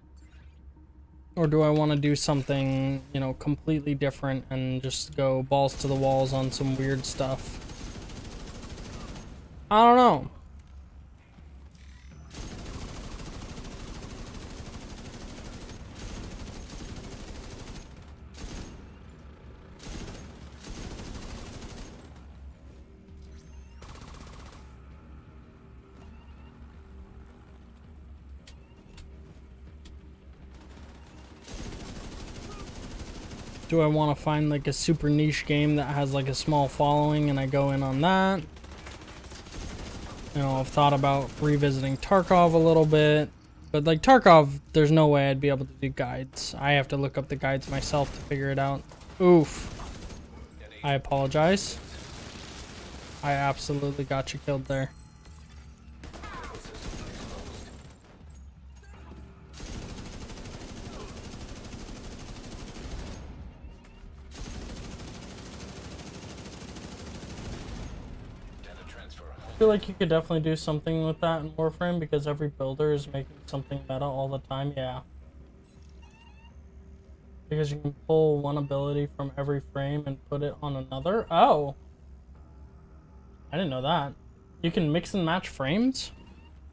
Or do I want to do something, you know, completely different and just go balls to the walls on some weird stuff? I don't know. Do I want to find like a super niche game that has like a small following and I go in on that? You know, I've thought about revisiting Tarkov a little bit, but like Tarkov, there's no way I'd be able to do guides. I have to look up the guides myself to figure it out. Oof. I apologize. I absolutely got you killed there. Critical systems exposed. Data transfer. I feel like you could definitely do something with that in Warframe because every builder is making something meta all the time. Yeah. Because you can pull one ability from every frame and put it on another. Oh. I didn't know that. You can mix and match frames?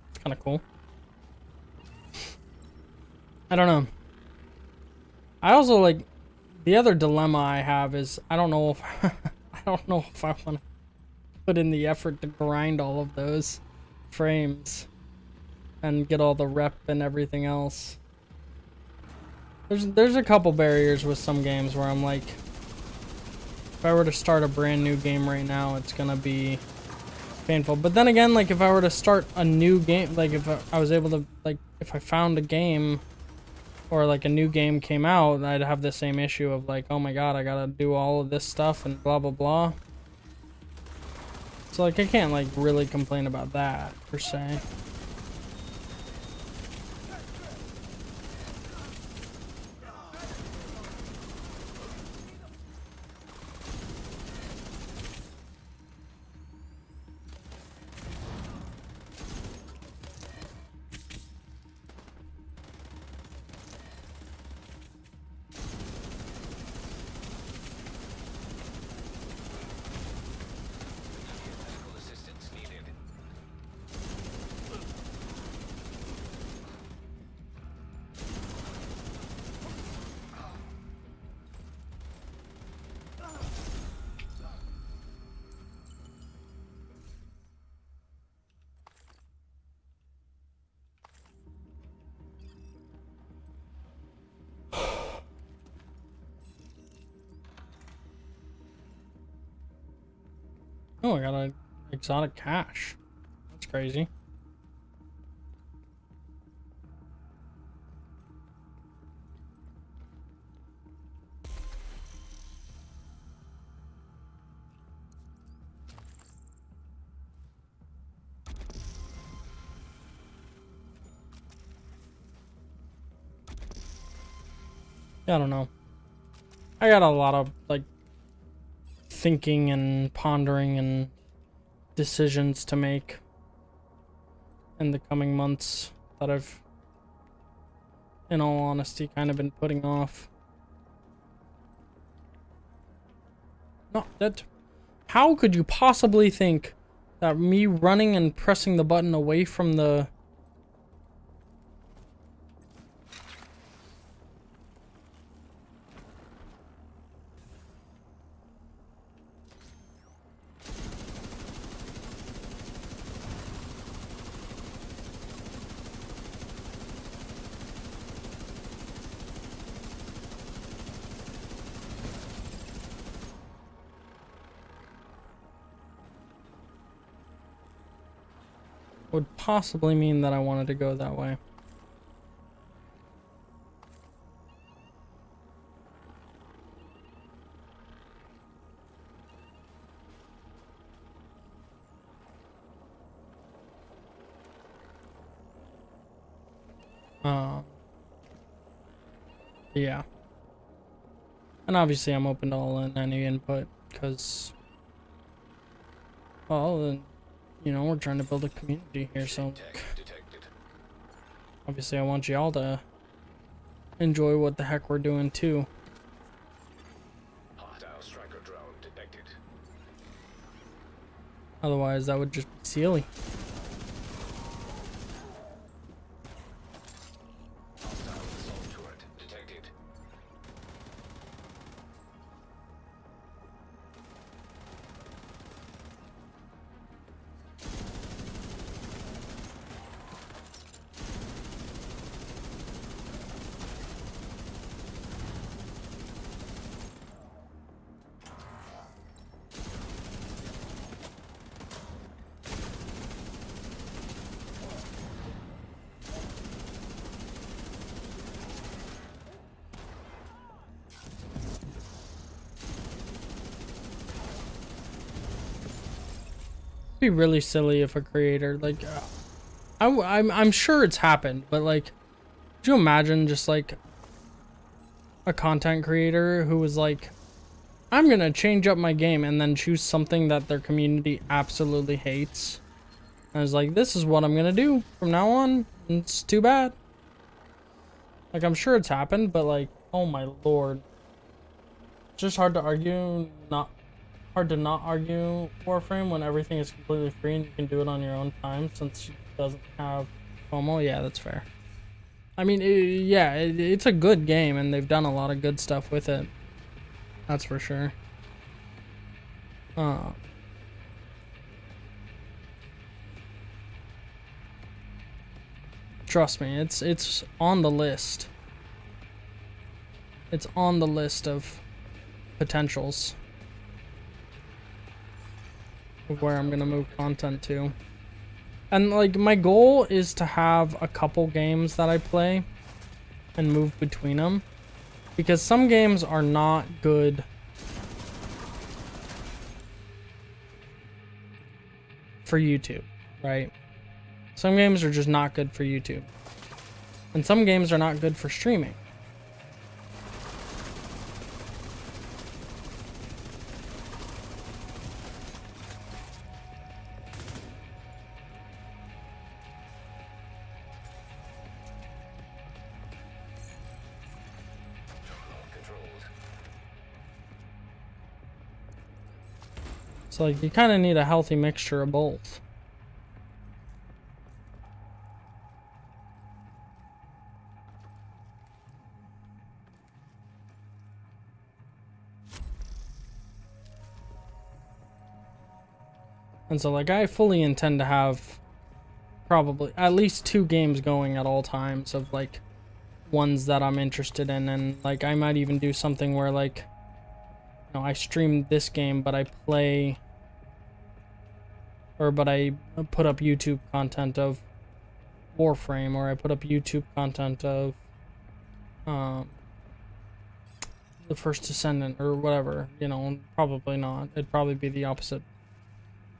It's kind of cool. I don't know. I also like the other dilemma I have is I don't know if I don't know if I want to put in the effort to grind all of those frames and get all the rep and everything else. There's a couple barriers with some games where I'm like, if I were to start a brand new game right now, it's gonna be painful. But then again, like if I were to start a new game, like if I was able to, like if I found a game or like a new game came out, I'd have the same issue of like, oh my god, I gotta do all of this stuff and blah blah blah. So like I can't like really complain about that per se. Medical assistance needed. Oh, I got an exotic cache. That's crazy. Yeah, I don't know. I got a lot of like thinking and pondering and decisions to make in the coming months that I've, in all honesty, kind of been putting off. Not that. How could you possibly think that me running and pressing the button away from the... would possibly mean that I wanted to go that way. Yeah. And obviously I'm open to all in any input, because, well, you know, we're trying to build a community here, so Tech detected. obviously I want y'all to enjoy what the heck we're doing too. Hostile striker drone detected. Otherwise that would just be silly. Hostile assault turret detected. be really silly if a creator like I'm sure it's happened, but like, could you imagine just like a content creator who was like, I'm gonna change up my game and then choose something that their community absolutely hates. And I was like, this is what I'm gonna do from now on. It's too bad. Like, I'm sure it's happened, but like, oh my lord. It's just hard to argue, hard to not argue Warframe when everything is completely free and you can do it on your own time since it doesn't have FOMO. Yeah, that's fair. I mean, it's a good game and they've done a lot of good stuff with it. That's for sure. Trust me, it's on the list. It's on the list of potentials of where I'm gonna move content to. And like, my goal is to have a couple games that I play and move between them, because some games are not good for YouTube, right? Some games are just not good for YouTube, and some games are not good for streaming. So like, you kind of need a healthy mixture of both. And so like, I fully intend to have probably at least 2 games going at all times of like ones that I'm interested in, and like, I might even do something where like, you know, I stream this game but I play, or but I put up YouTube content of Warframe, or I put up YouTube content of the First Descendant or whatever, you know. Probably not. It'd probably be the opposite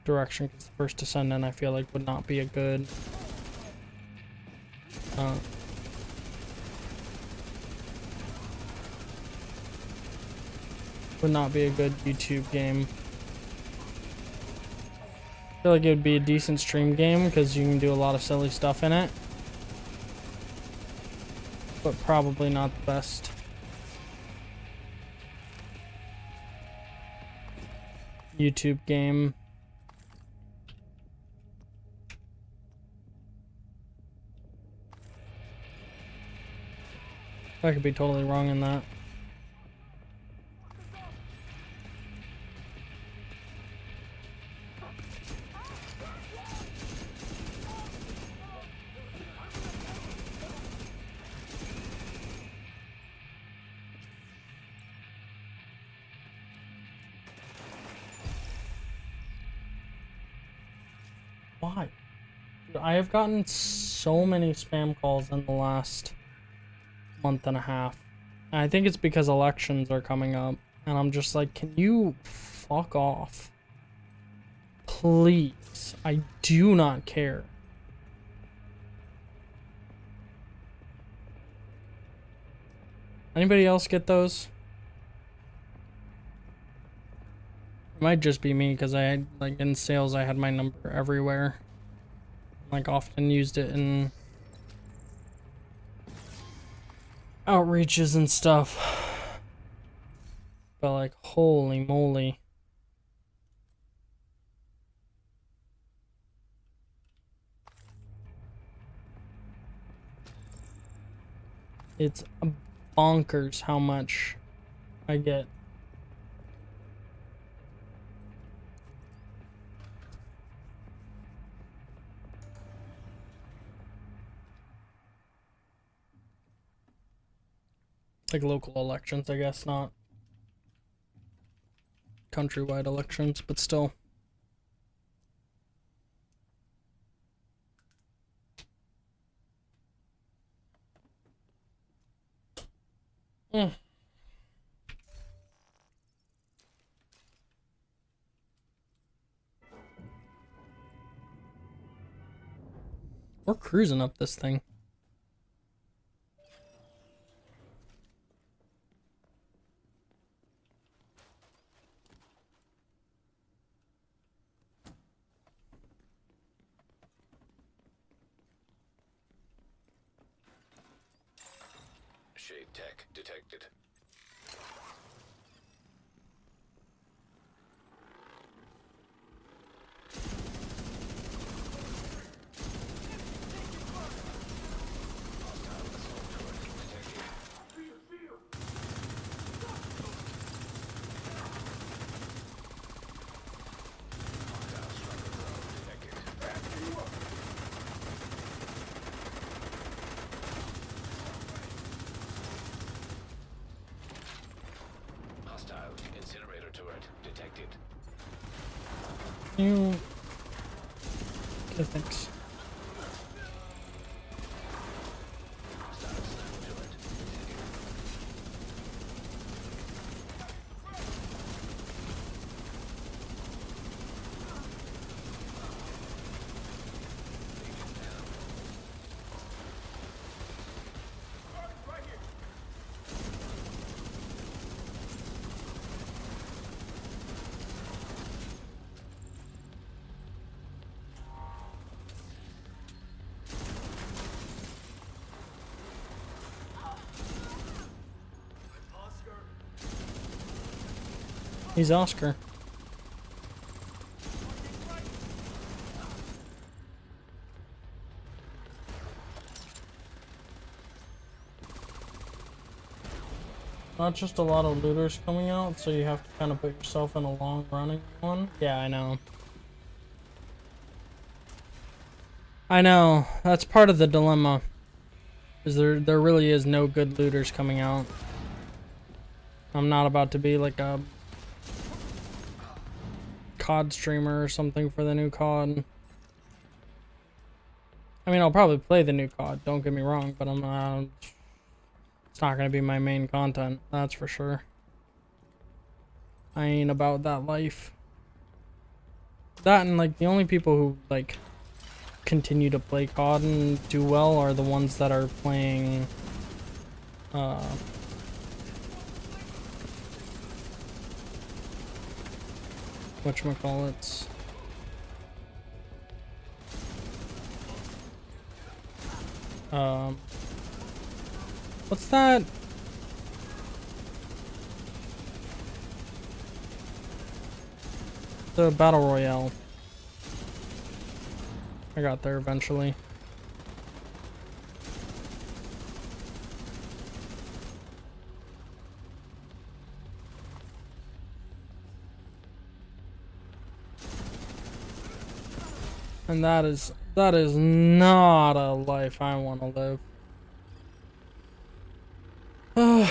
direction, because the First Descendant I feel like would not be a good YouTube game. I feel like it would be a decent stream game because you can do a lot of silly stuff in it, but probably not the best YouTube game. I could be totally wrong in that. Why? Dude, I have gotten so many spam calls in the last month and a half. And I think it's because elections are coming up. And I'm just like, can you fuck off? Please. I do not care. Anybody else get those? It might just be me, because I had, like, in sales I had my number everywhere. Like, often used it in outreaches and stuff. But like, holy moly. It's bonkers how much I get. Like local elections, I guess, not countrywide elections, but still. We're cruising up this thing. Shade tech detected. Hostile incinerator turret detected. You. Okay, thanks. He's Oscar. Not just a lot of looters coming out, so you have to kind of put yourself in a long running one. Yeah, I know. I know. That's part of the dilemma. Is there really is no good looters coming out. I'm not about to be like a COD streamer or something for the new COD. I mean, I'll probably play the new COD, don't get me wrong, but it's not gonna be my main content, that's for sure. I ain't about that life. That and like the only people who like continue to play COD and do well are the ones that are playing whatchamacallits. What's that? The Battle Royale. I got there eventually. And that is not a life I want to live. Now,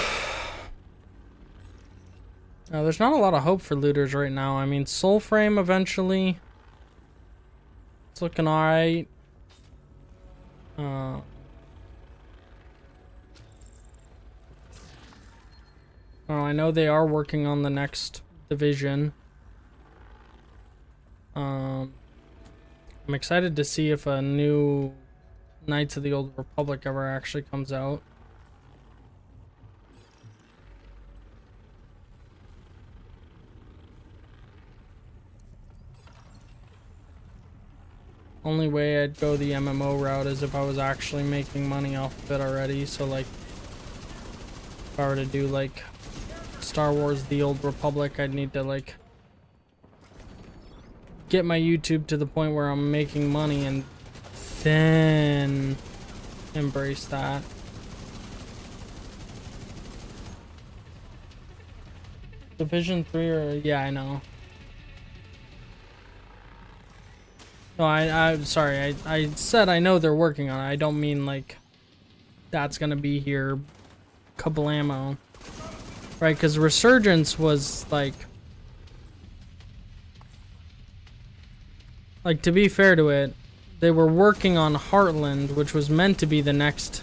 there's not a lot of hope for looters right now. I mean, Soulframe eventually. It's looking alright. Well, I know they are working on the next division. I'm excited to see if a new Knights of the Old Republic ever actually comes out. Only way I'd go the MMO route is if I was actually making money off of it already. So like, if I were to do like Star Wars The Old Republic, I'd need to like get my YouTube to the point where I'm making money and then embrace that. Division 3 or yeah, I know. No, I'm sorry. I said I know they're working on it. I don't mean like that's gonna be here kablamo. Right, because Resurgence was like to be fair to it, they were working on Heartland, which was meant to be the next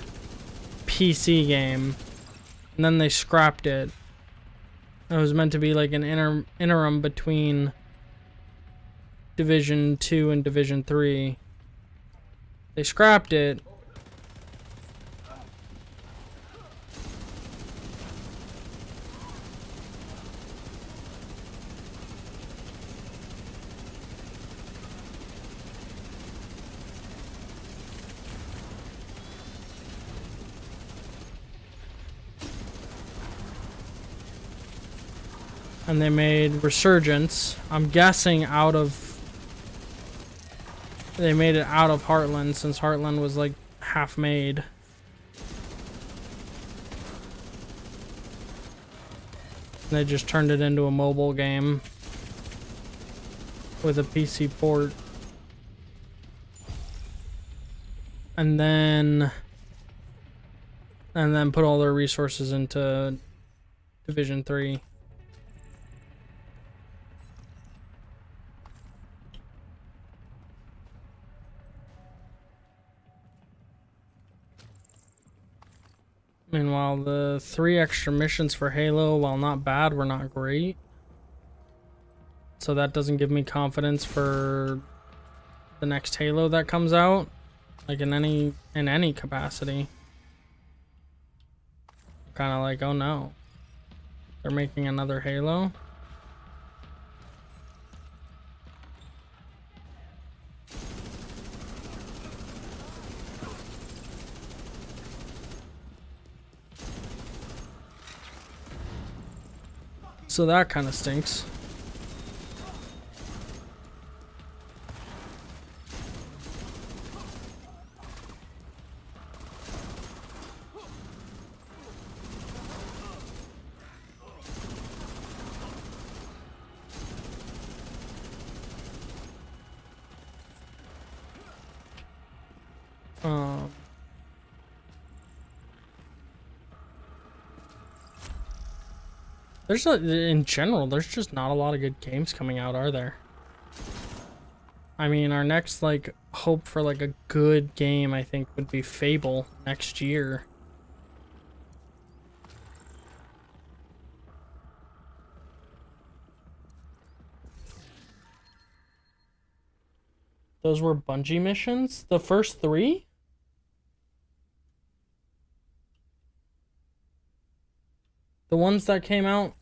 PC game, and then they scrapped it. It was meant to be like an interim between Division 2 and Division 3. They scrapped it. And they made Resurgence. I'm guessing out of... They made it out of Heartland, since Heartland was like half made. They just turned it into a mobile game with a PC port. And then put all their resources into Division 3. Meanwhile, the 3 extra missions for Halo, while not bad, were not great. So that doesn't give me confidence for the next Halo that comes out, like in any capacity. Kind of like, oh no, they're making another Halo. So that kind of stinks. In general, there's just not a lot of good games coming out, are there? I mean, our next, like, hope for, like, a good game, I think, would be Fable next year. Those were Bungie missions? The first 3? The ones that came out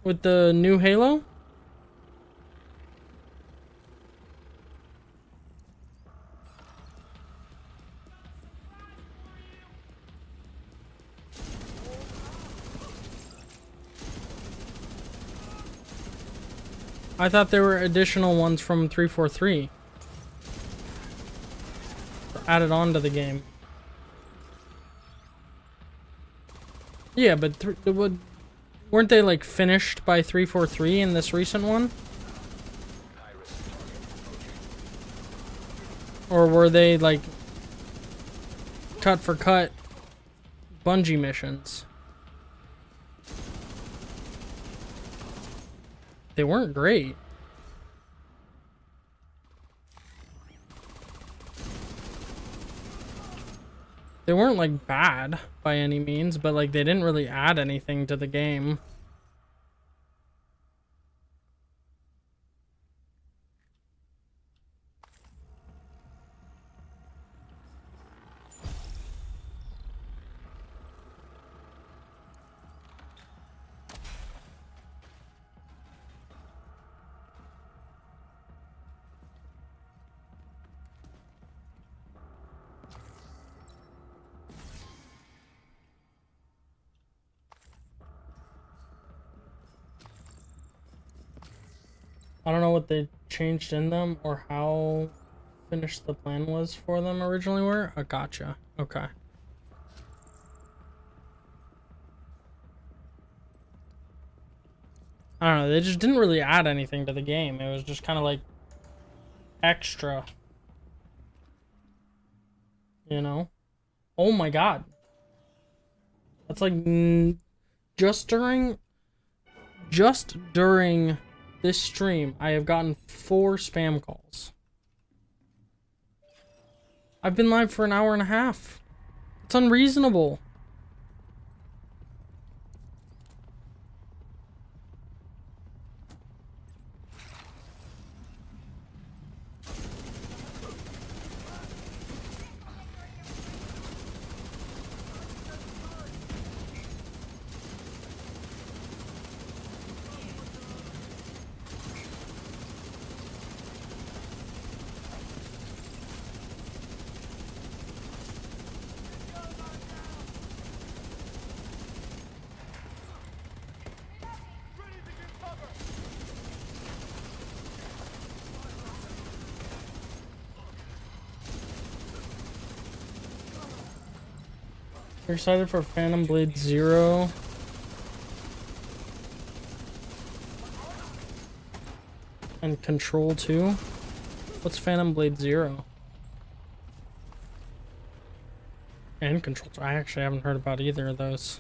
with the new Halo? I thought there were additional ones from 343 added on to the game. Yeah, but weren't they like finished by 343 in this recent one? Or were they like cut for cut Bungie missions? They weren't great. They weren't like bad by any means, but like they didn't really add anything to the game. I don't know what they changed in them or how finished the plan was for them originally were. Oh, gotcha. Okay. I don't know. They just didn't really add anything to the game. It was just kind of like extra. You know? Oh my god. That's like just during this stream, I have gotten 4 spam calls. I've been live for an hour and a half. It's unreasonable. You're excited for Phantom Blade Zero? And Control 2? What's Phantom Blade Zero? And Control 2. I actually haven't heard about either of those.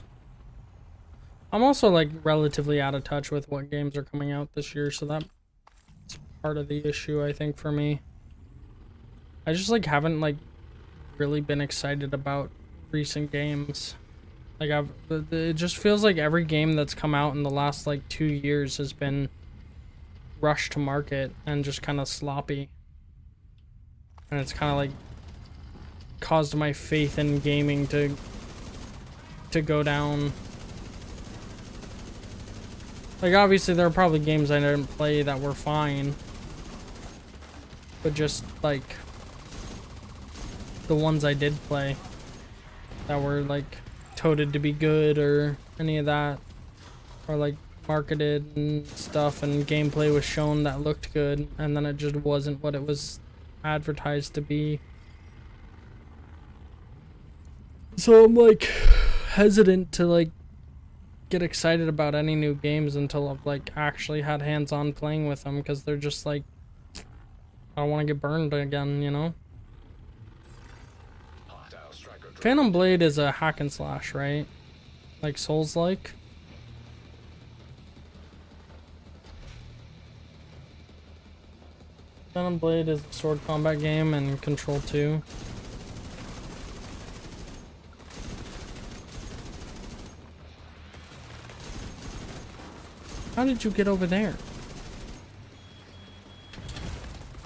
I'm also like relatively out of touch with what games are coming out this year, so that's part of the issue I think for me. I just like haven't like really been excited about recent games. Like it just feels like every game that's come out in the last like 2 years has been rushed to market and just kind of sloppy. And it's kind of like caused my faith in gaming to go down. Like obviously there are probably games I didn't play that were fine, but just like the ones I did play that were like touted to be good or any of that, or like marketed and stuff and gameplay was shown that looked good and then it just wasn't what it was advertised to be. So I'm like hesitant to like get excited about any new games until I've like actually had hands-on playing with them, because they're just like, I don't want to get burned again, you know? Phantom Blade is a hack and slash, right? Like Souls-like? Phantom Blade is a sword combat game and Control 2. How did you get over there?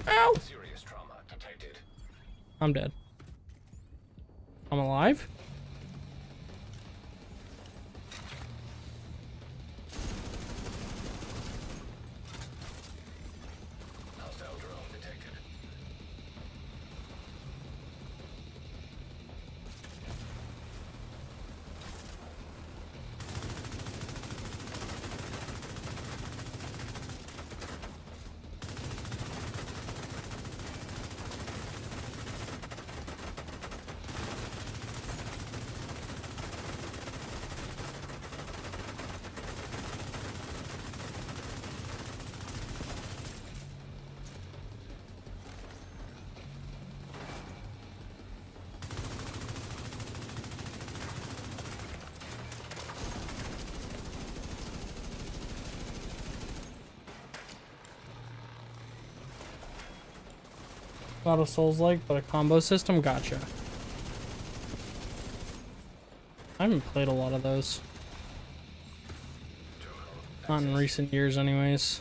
Ow! Serious trauma detected. I'm dead. I'm alive? Hostile drone detected. Not a Souls-like, but a combo system? Gotcha. I haven't played a lot of those. Not in recent years anyways.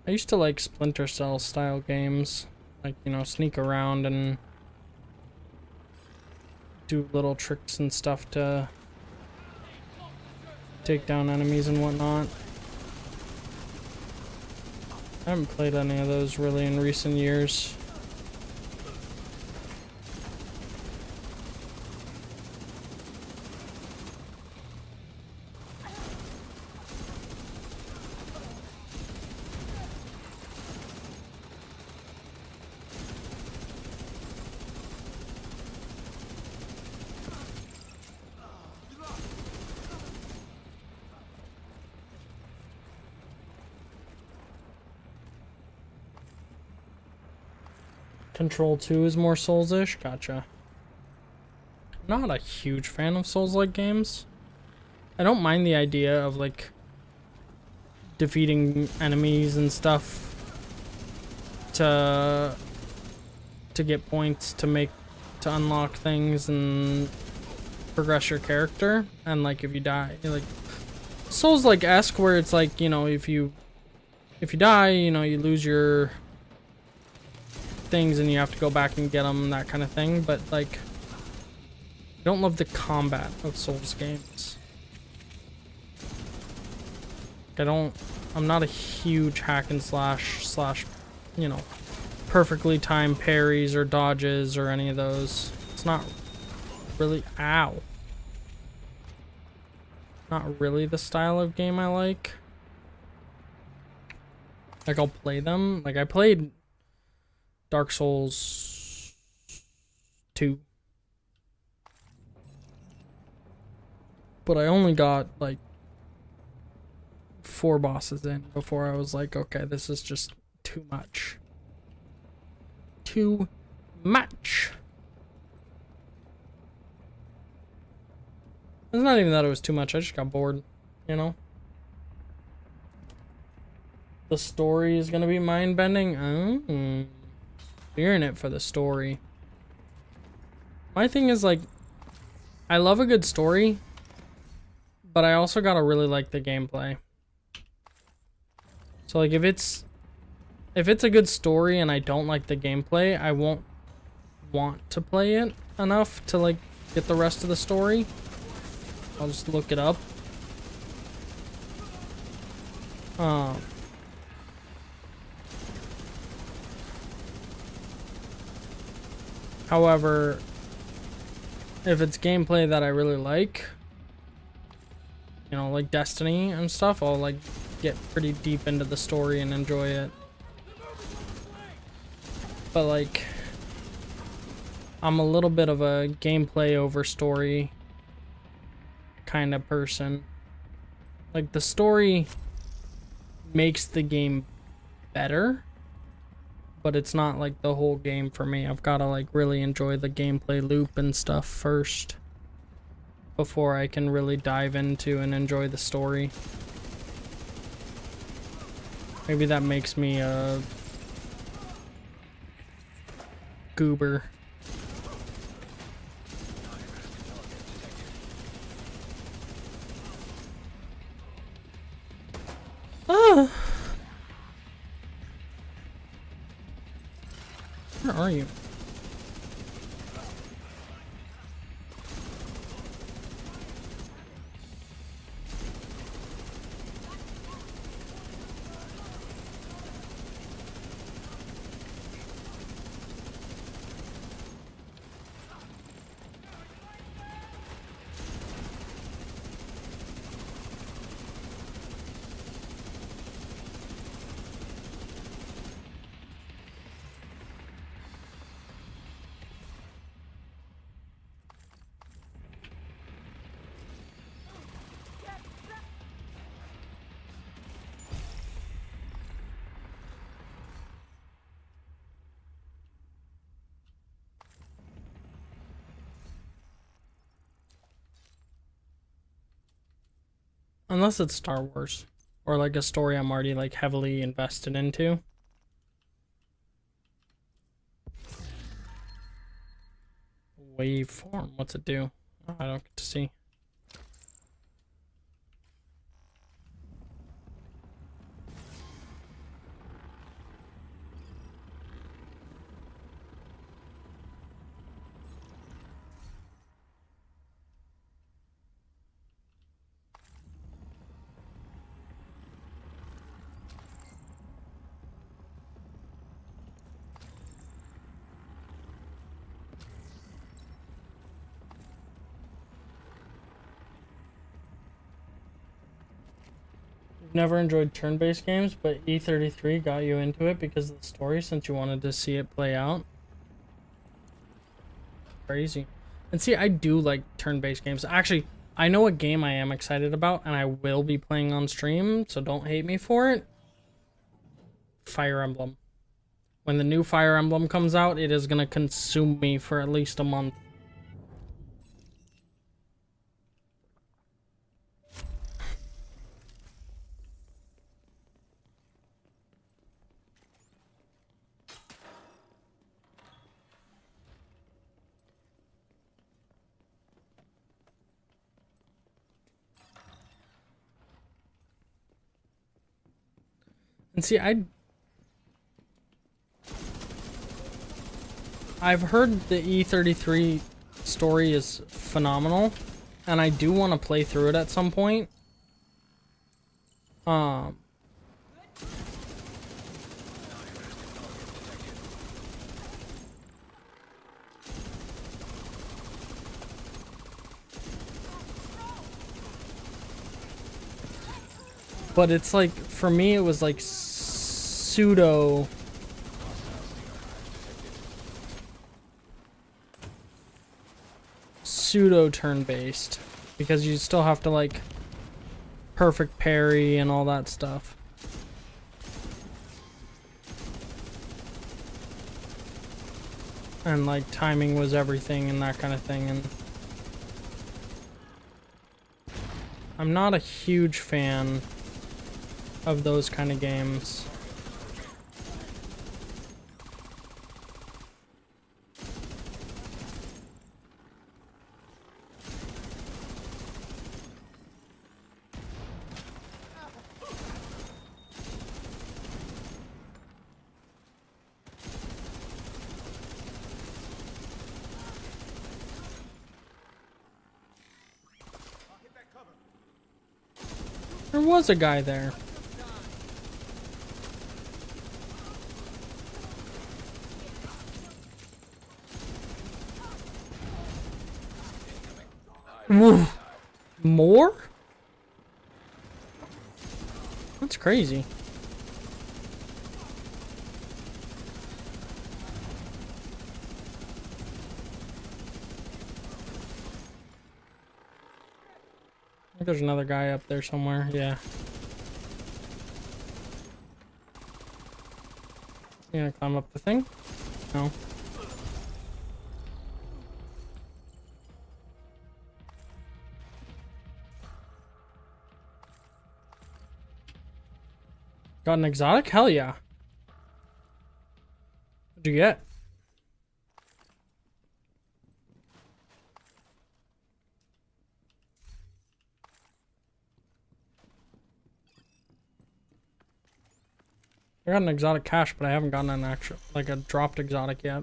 I used to like Splinter Cell style games. Like, you know, sneak around and do little tricks and stuff to take down enemies and whatnot. I haven't played any of those really in recent years. Control 2 is more Souls-ish? Gotcha. Not a huge fan of Souls-like games. I don't mind the idea of, like, defeating enemies and stuff to get points to unlock things and progress your character. And, like, if you die, like, Souls-like-esque, where it's like, you know, if you die, you know, you lose your things and you have to go back and get them, that kind of thing. But like, I don't love the combat of Souls games. I'm not a huge hack and slash, you know, perfectly timed parries or dodges or any of those. It's not really, not really the style of game I like. Like, I'll play them. Like, I played Dark Souls 2. But I only got, like, 4 bosses in before I was like, okay, this is just too much. Too much. It's not even that it was too much. I just got bored, you know? The story is gonna be mind-bending? Oh. You're in it for the story. My thing is, like, I love a good story, but I also gotta really like the gameplay. So, like, if it's a good story and I don't like the gameplay, I won't want to play it enough to, like, get the rest of the story. I'll just look it up. However, if it's gameplay that I really like, you know, like Destiny and stuff, I'll, like, get pretty deep into the story and enjoy it. But, like, I'm a little bit of a gameplay over story kind of person. Like, the story makes the game better, but it's not like the whole game for me. I've got to, like, really enjoy the gameplay loop and stuff first before I can really dive into and enjoy the story. Maybe that makes me a goober. Ah. Where are you? Unless it's Star Wars or like a story I'm already like heavily invested into. Waveform, what's it do? Oh, I don't get to see. Never enjoyed turn-based games, but E33 got you into it because of the story since you wanted to see it play out. Crazy. And see, I do like turn-based games. Actually, I know a game I am excited about and I will be playing on stream, so don't hate me for it. Fire Emblem. When the new Fire Emblem comes out, it is going to consume me for at least a month. And see, I've heard the E33 story is phenomenal, and I do want to play through it at some point. But it's like, for me, it was like pseudo turn-based, because you still have to like perfect parry and all that stuff. And like timing was everything and that kind of thing, and I'm not a huge fan of those kind of games. There was a guy there. Woo. More? That's crazy. I think there's another guy up there somewhere. Yeah. You gonna climb up the thing? No. Got an exotic? Hell yeah. What'd you get? I got an exotic cache, but I haven't gotten an actual, like a dropped exotic yet.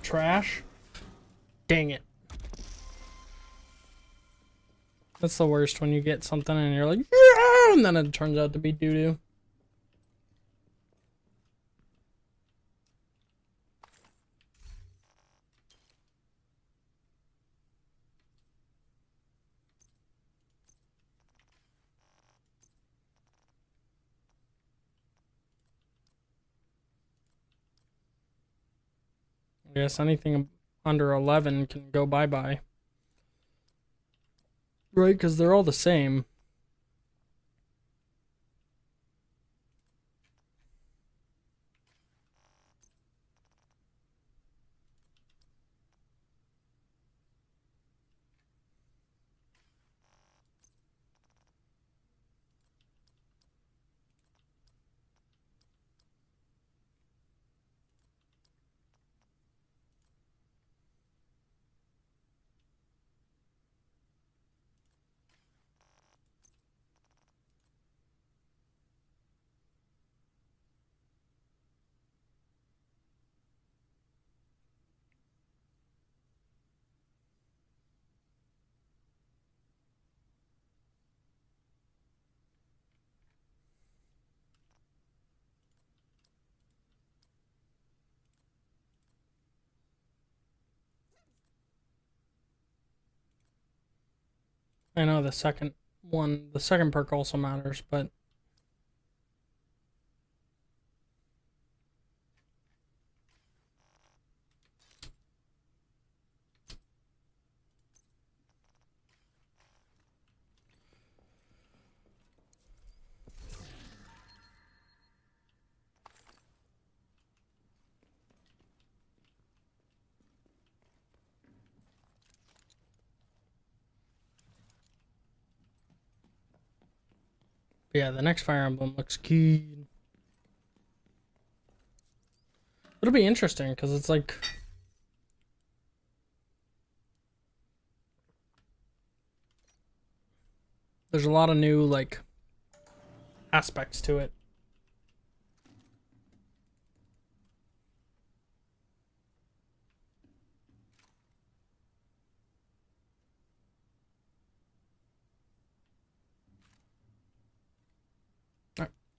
Trash? Dang it. That's the worst, when you get something and you're like, yeah! And then it turns out to be doo-doo. I guess anything under 11 can go bye-bye. Right, because they're all the same. I know the second perk also matters, but yeah, the next Fire Emblem looks keen. It'll be interesting because it's like there's a lot of new like aspects to it.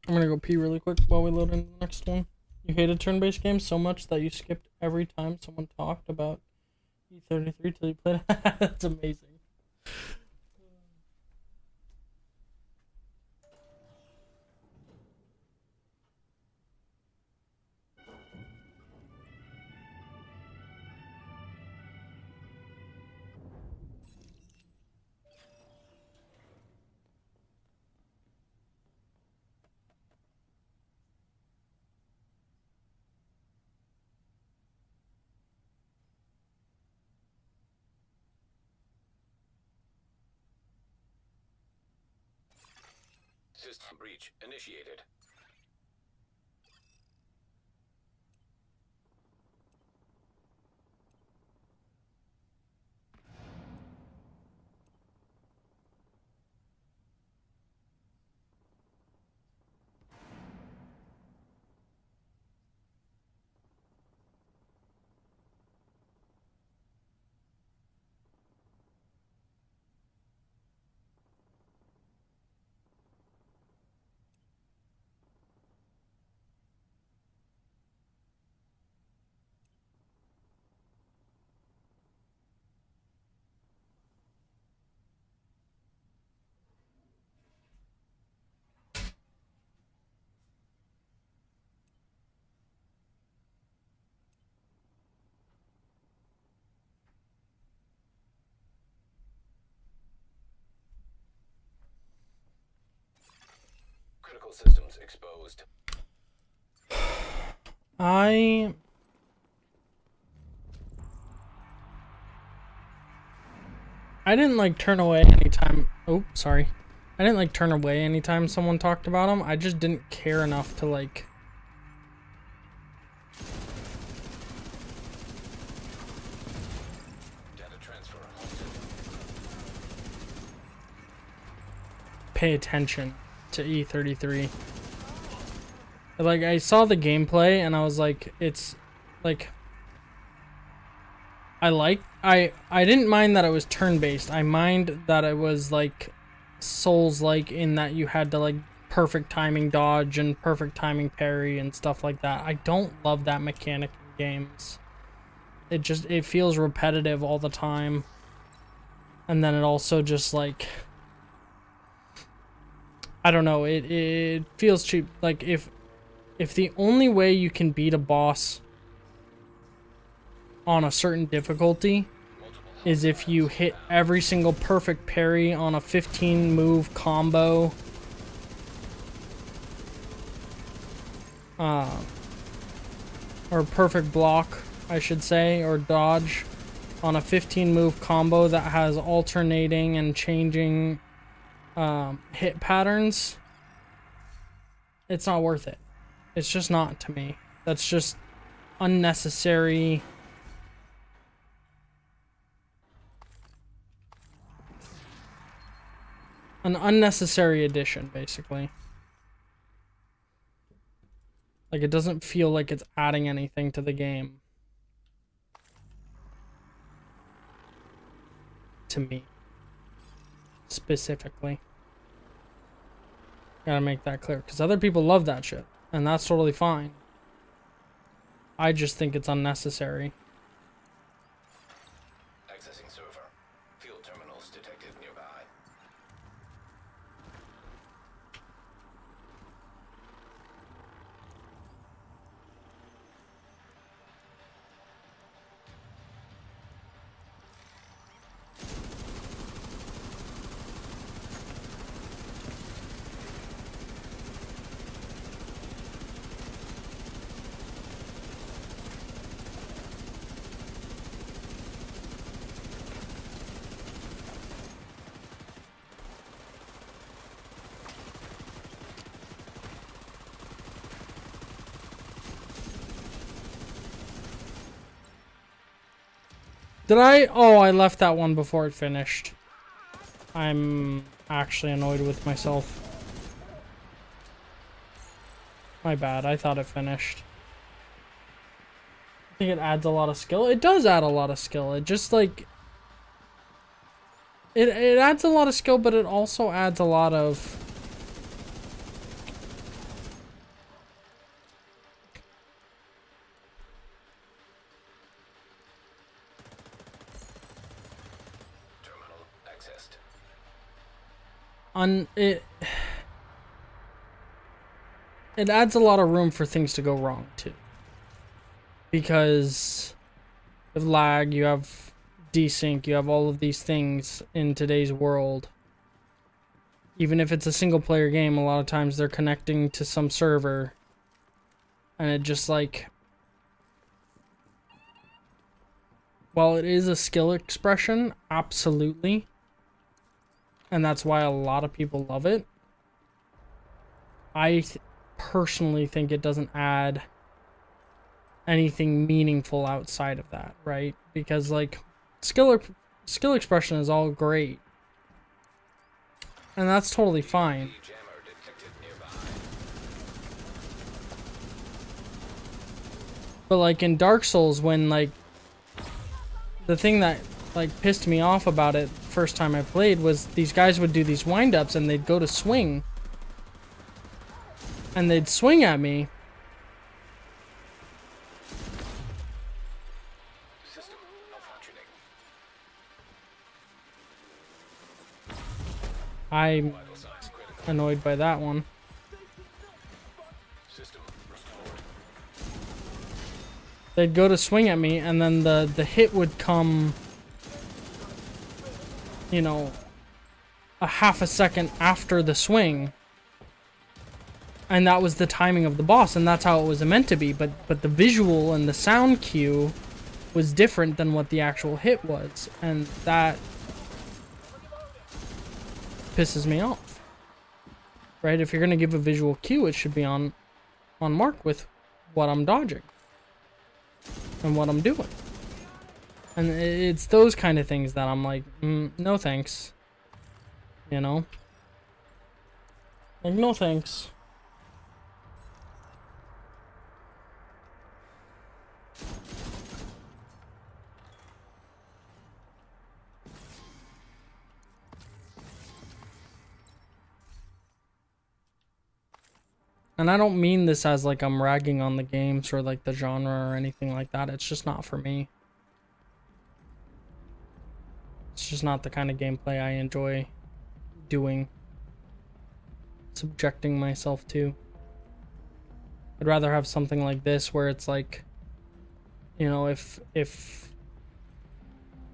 I'm gonna go pee really quick while we load in the next one. You hated turn-based games so much that you skipped every time someone talked about E33 till you played it. That's amazing. System breach initiated. Critical systems exposed. I didn't like turn away anytime. Oh, sorry. I didn't like turn away anytime someone talked about them. I just didn't care enough to like Data transfer halted. pay attention to E33. Like, I saw the gameplay and I was like, it's like I didn't mind that it was turn-based. I mind that it was like Souls-like in that you had to like perfect timing dodge and perfect timing parry and stuff like that. I don't love that mechanic in games. It feels repetitive all the time. And then it also just like, I don't know, it feels cheap. Like if the only way you can beat a boss on a certain difficulty is if you hit every single perfect parry on a 15 move combo, or perfect block, I should say, or dodge on a 15 move combo that has alternating and changing hit patterns, it's not worth it. It's just not to me. That's just unnecessary. An unnecessary addition, basically. Like, it doesn't feel like it's adding anything to the game. To me. Specifically. Gotta make that clear. Because other people love that shit. And that's totally fine. I just think it's unnecessary. Accessing server. Field terminals detected nearby. Did I? Oh, I left that one before it finished. I'm actually annoyed with myself. My bad, I thought it finished. I think it adds a lot of skill. It does add a lot of skill. It just like... It adds a lot of skill, but it also adds a lot of... it adds a lot of room for things to go wrong too. Because of lag, you have desync, you have all of these things in today's world. Even if it's a single player game, a lot of times they're connecting to some server. And it just like, while it is a skill expression, absolutely. And that's why a lot of people love it. I personally think it doesn't add anything meaningful outside of that, right? Because like skill expression is all great. And that's totally fine. Jammer detected nearby. But like in Dark Souls, when like the thing that like pissed me off about it first time I played was these guys would do these wind-ups and they'd go to swing. And they'd swing at me. System malfunctioning. I'm Vital signs critical. annoyed by that one. System restored. They'd go to swing at me and then the hit would come, you know, a half a second after the swing. And that was the timing of the boss, and that's how it was meant to be. But the visual and the sound cue was different than what the actual hit was, and that pisses me off. Right? If you're gonna give a visual cue, it should be on mark with what I'm dodging and what I'm doing. And it's those kind of things that I'm like, no thanks. You know? Like, no thanks. And I don't mean this as like I'm ragging on the games or like the genre or anything like that. It's just not for me. It's just not the kind of gameplay I enjoy doing. Subjecting myself to. I'd rather have something like this where it's like, you know, if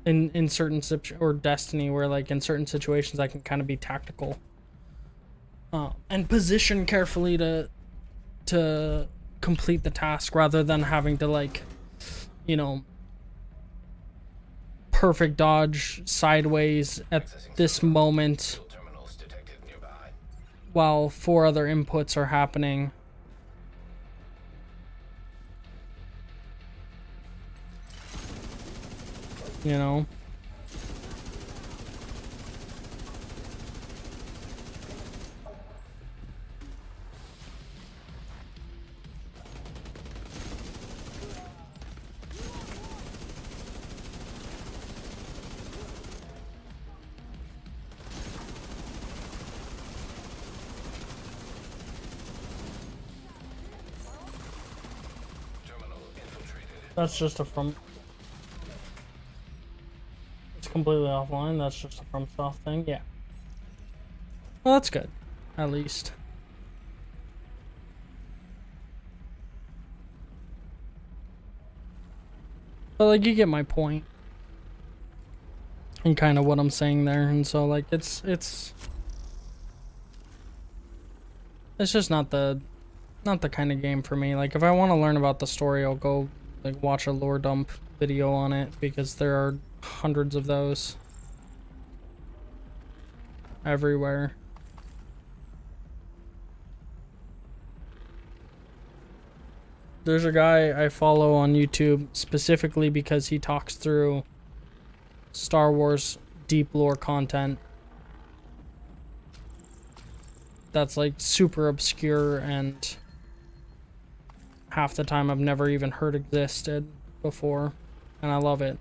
in certain or Destiny where like in certain situations I can kind of be tactical. And position carefully to complete the task rather than having to like, you know, perfect dodge sideways at this moment Terminals detected nearby. while 4 other inputs are happening. You know? Terminal infiltrated. That's just a from... It's completely offline. That's just a FromSoft thing. Yeah. Well, that's good. At least. But, like, you get my point. And kind of what I'm saying there. And so, like, it's just not the kind of game for me. Like, if I want to learn about the story, I'll go, like, watch a lore dump video on it. Because there are hundreds of those. Everywhere. There's a guy I follow on YouTube specifically because he talks through Star Wars deep lore content that's like super obscure and half the time I've never even heard existed before, and I love it.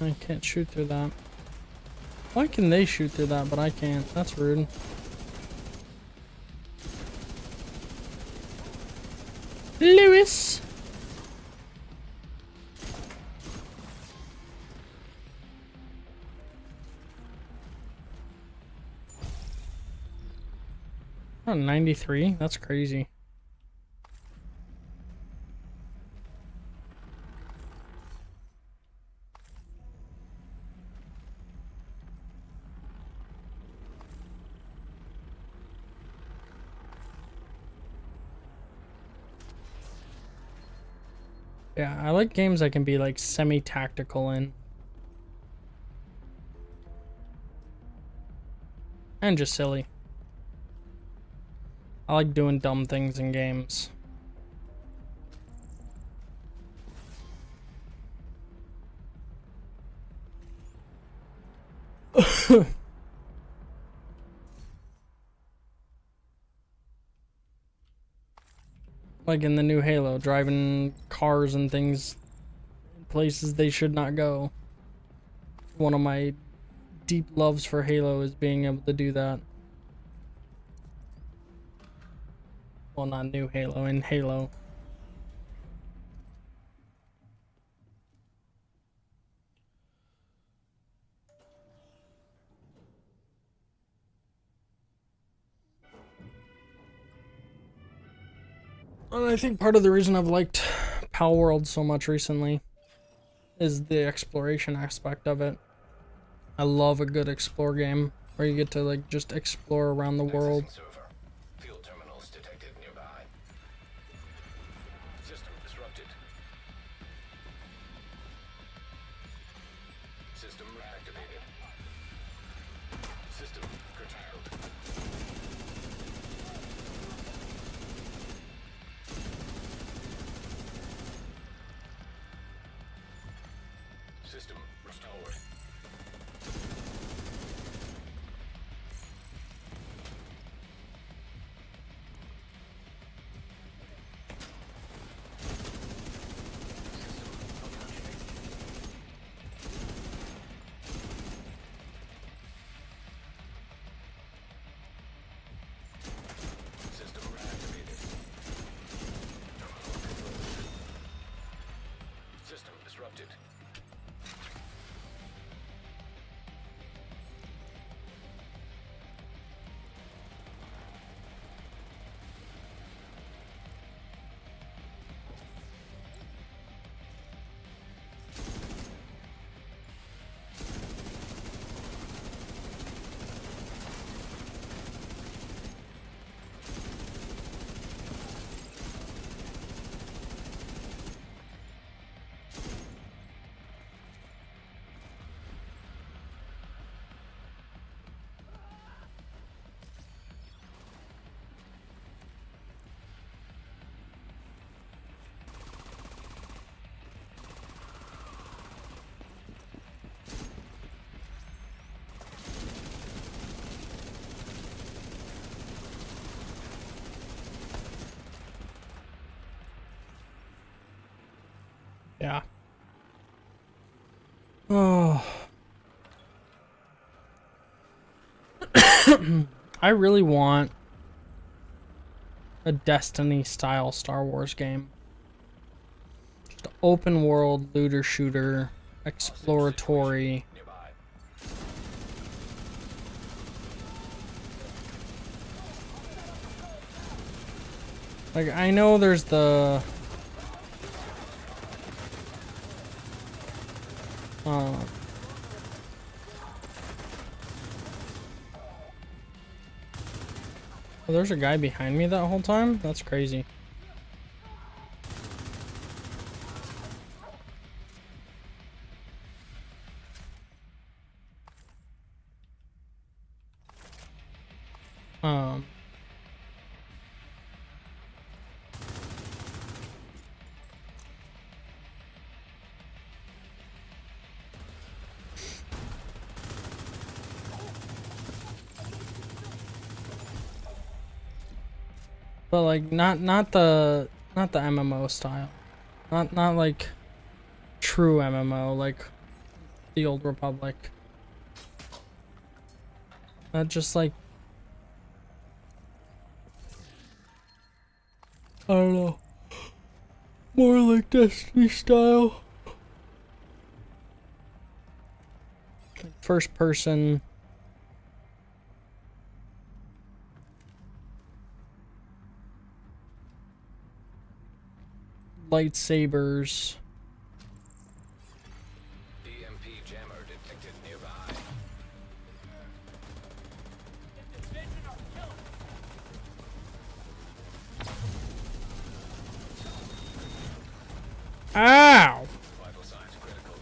I can't shoot through that. Why can they shoot through that, but I can't? That's rude. Lewis! Oh, 93? That's crazy. Yeah, I like games I can be like semi-tactical in. And just silly. I like doing dumb things in games. Like in the new Halo, driving cars and things places they should not go. One of my deep loves for Halo is being able to do that. Well, not new Halo, in Halo. And I think part of the reason I've liked Pal World so much recently is the exploration aspect of it. I love a good explore game where you get to like just explore around the world. Accessing server. Field terminals detected nearby. System disrupted. System reactivated. System curtailed. System restored. System reactivated. Terminal controlled. System disrupted. Yeah. Oh. I really want a Destiny style Star Wars game. Just an open world looter shooter, exploratory. Nearby. Like I know there's the oh, there's a guy behind me that whole time? That's crazy. Um But like not the MMO style. Not like true MMO, like the Old Republic. Not just like, I don't know, more like Destiny style. First person. Lightsabers. EMP jammer detected nearby. Ow! Vital signs critical.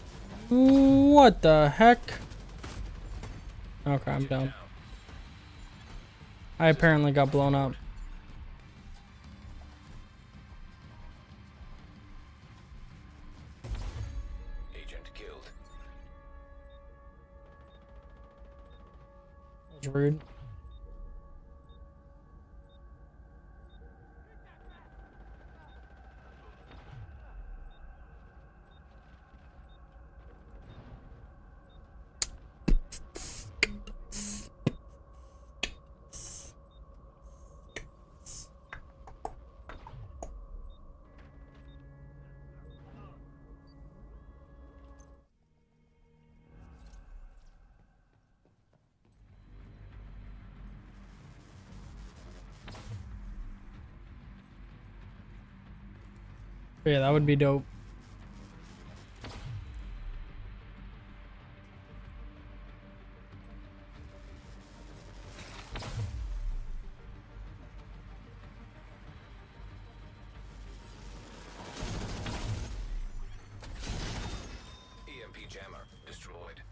What the heck? Okay, I'm down. I apparently got blown up. Agent killed. That was rude. Yeah, that would be dope. EMP jammer destroyed.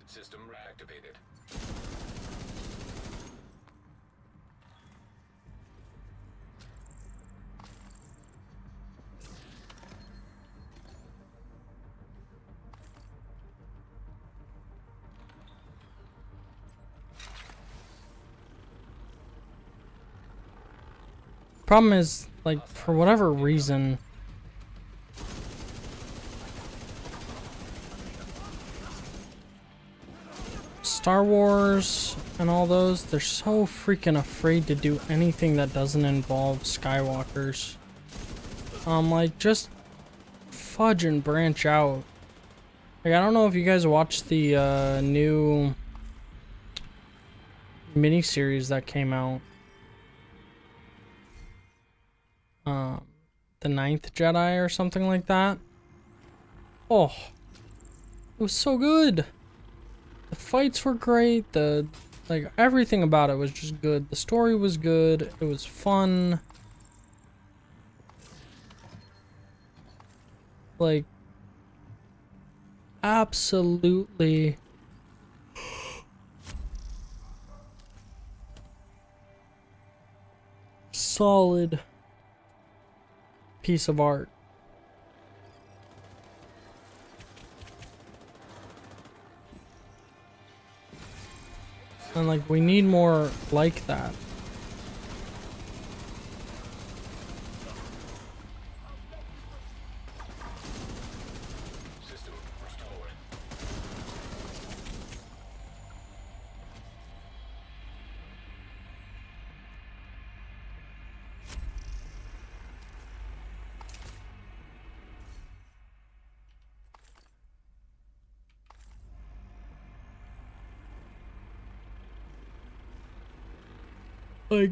System reactivated. Problem is, like, for whatever reason, Star Wars and all those, they're so freaking afraid to do anything that doesn't involve Skywalkers. Like, just fudge and branch out. Like, I don't know if you guys watched the new miniseries that came out. The Ninth Jedi or something like that. Oh, it was so good. The fights were great. Like, everything about it was just good. The story was good. It was fun. Like, absolutely solid piece of art. And like, we need more like that. System restored. Like,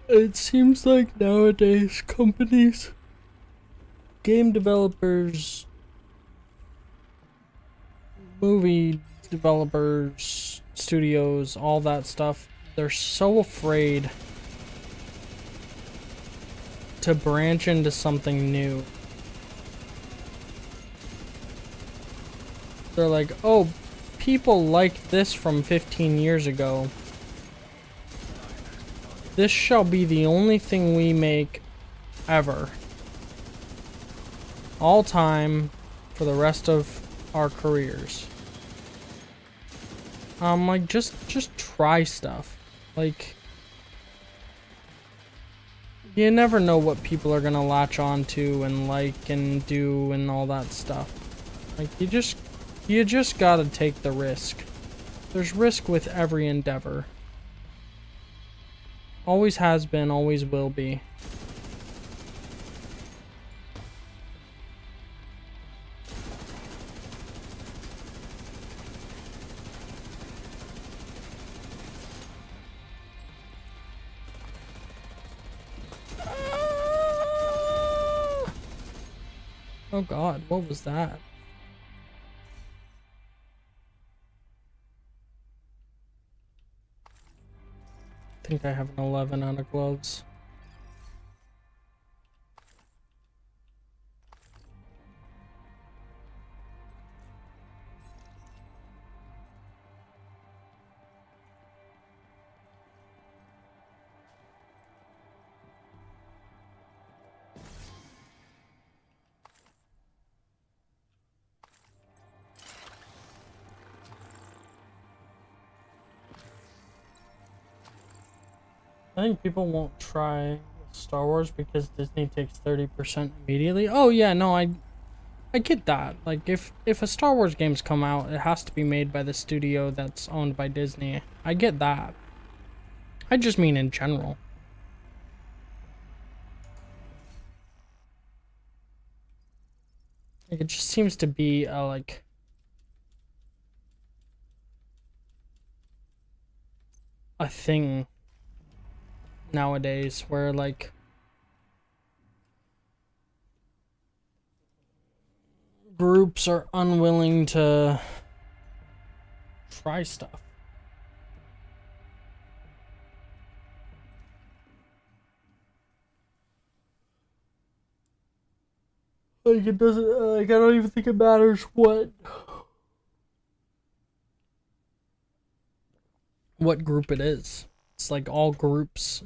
it seems like nowadays companies, game developers, movie developers, studios, all that stuff, they're so afraid to branch into something new. They're like, oh, people like this from 15 years ago. This shall be the only thing we make ever. All time for the rest of our careers. Like, just try stuff. Like, you never know what people are gonna latch on to and like and do and all that stuff. Like, you just gotta take the risk. There's risk with every endeavor. Always has been, always will be. Oh god, what was that? I think I have an 11 out of gloves. I think people won't try Star Wars because Disney takes 30% immediately. Oh yeah, no, I get that. Like, if a Star Wars game's come out, it has to be made by the studio that's owned by Disney. I get that. I just mean in general. Like, it just seems to be like a thing nowadays where like groups are unwilling to try stuff. Like, it doesn't, like, I don't even think it matters what group it is. It's like all groups.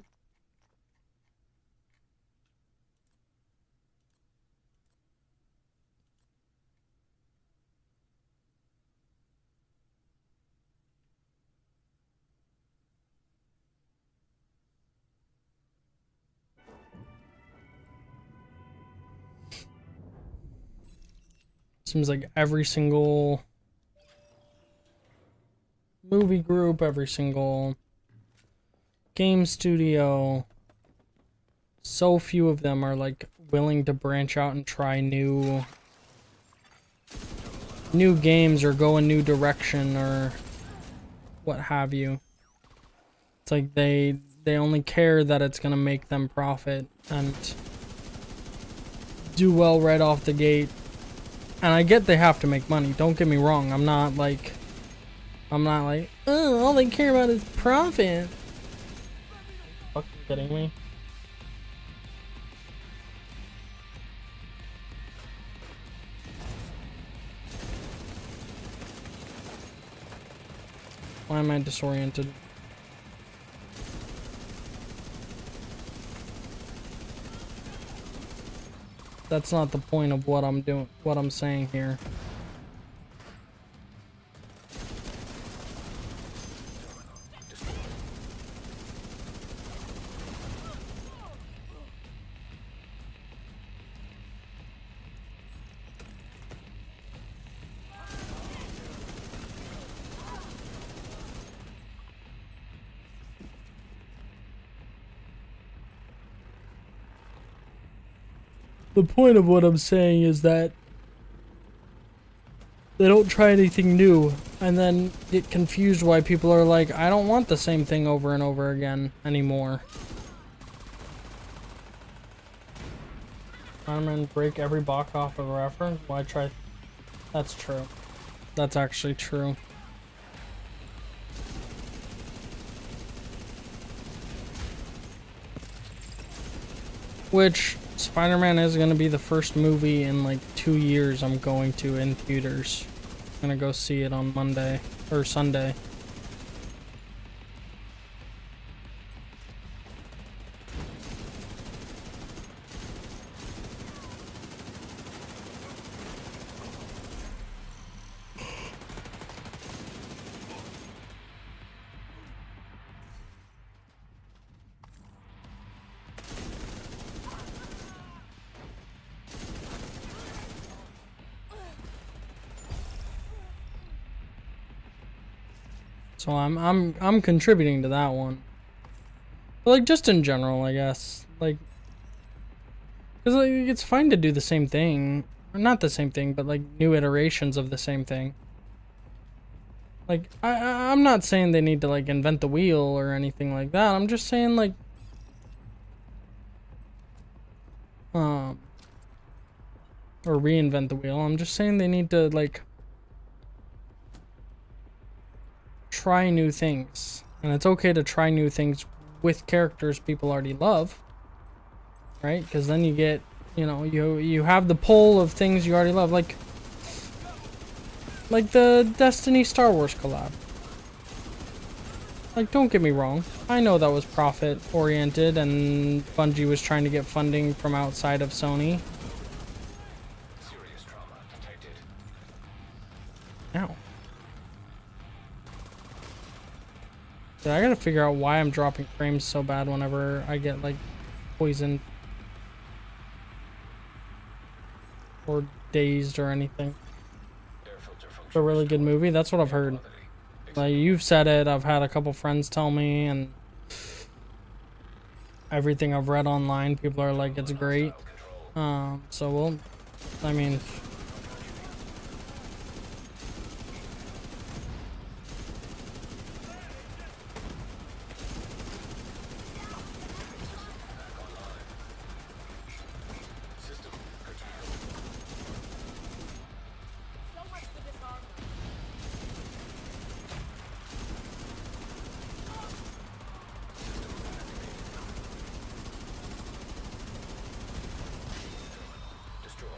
Seems like every single movie group, every single game studio, so few of them are like willing to branch out and try new games or go a new direction or what have you. It's like they only care that it's gonna make them profit and do well right off the gate. And I get they have to make money, don't get me wrong. I'm not like, oh, all they care about is profit. Fucking kidding me? Why am I disoriented? That's not the point of what I'm doing, what I'm saying here. The point of what I'm saying is that they don't try anything new and then get confused why people are like, I don't want the same thing over and over again anymore. Spider-Man break every box off of a reference? Why try? That's true. That's actually true. Which Spider-Man is going to be the first movie in like 2 years I'm going to in theaters. I'm going to go see it on Monday or Sunday. So I'm contributing to that one. But like just in general, I guess. Like, cause like it's fine to do the same thing, or not the same thing, but like new iterations of the same thing. Like I'm not saying they need to like invent the wheel or anything like that. I'm just saying like or reinvent the wheel. I'm just saying they need to like try new things. And it's okay to try new things with characters people already love. Right? Because then you get, you know, you have the pull of things you already love, like the Destiny Star Wars collab. Like, don't get me wrong, I know that was profit oriented and Bungie was trying to get funding from outside of Sony. Serious trauma detected. Ow. Dude, I gotta figure out why I'm dropping frames so bad whenever I get like poisoned or dazed or anything. Air filter function It's a really good movie, that's what I've heard. Like, you've said it, I've had a couple friends tell me, and everything I've read online, people are like, it's great. So we'll, I mean, system curtailed. Destroyed.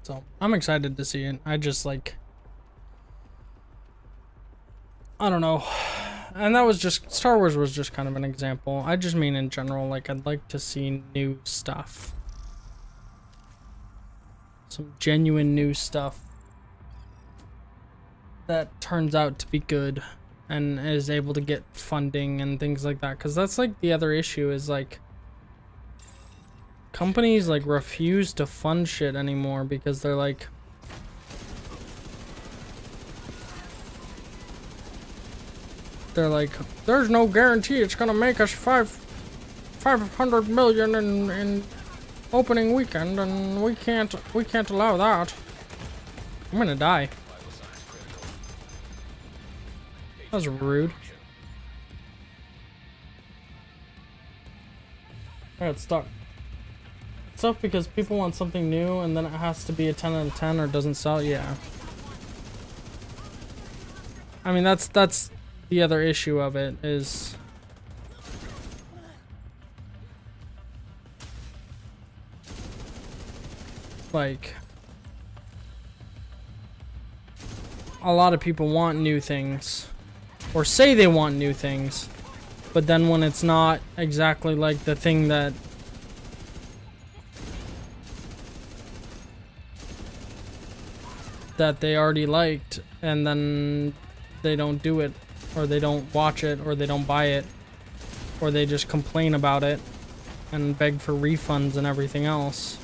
so I'm excited to see it. I just like, I don't know. And that was just, Star Wars was just kind of an example. I just mean in general, like I'd like to see new stuff. Some genuine new stuff that turns out to be good and is able to get funding and things like that. Because that's like the other issue is like companies like refuse to fund shit anymore because they're like, there's no guarantee it's gonna make us 500 million in opening weekend, and we can't allow that. I'm gonna die. That was rude. Alright, it's stuck. It's tough because people want something new and then it has to be a 10 out of 10 or it doesn't sell. Yeah. I mean, that's the other issue of it is like a lot of people want new things or say they want new things, but then when it's not exactly like the thing that they already liked, and then they don't do it, or they don't watch it, or they don't buy it, or they just complain about it and beg for refunds and everything else.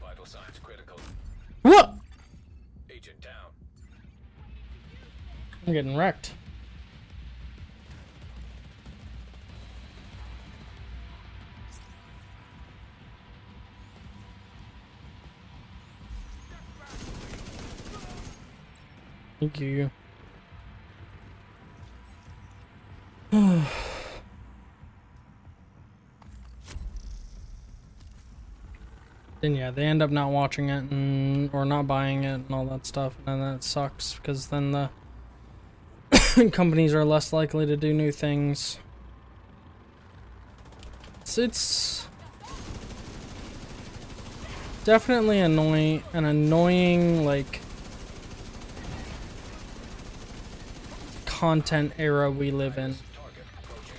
Vital signs critical. What? Agent down. I'm getting wrecked. Thank you. Then yeah, they end up not watching it and or not buying it and all that stuff, and then that sucks because then the companies are less likely to do new things. It's definitely an annoying like content era we live in. Target approaching.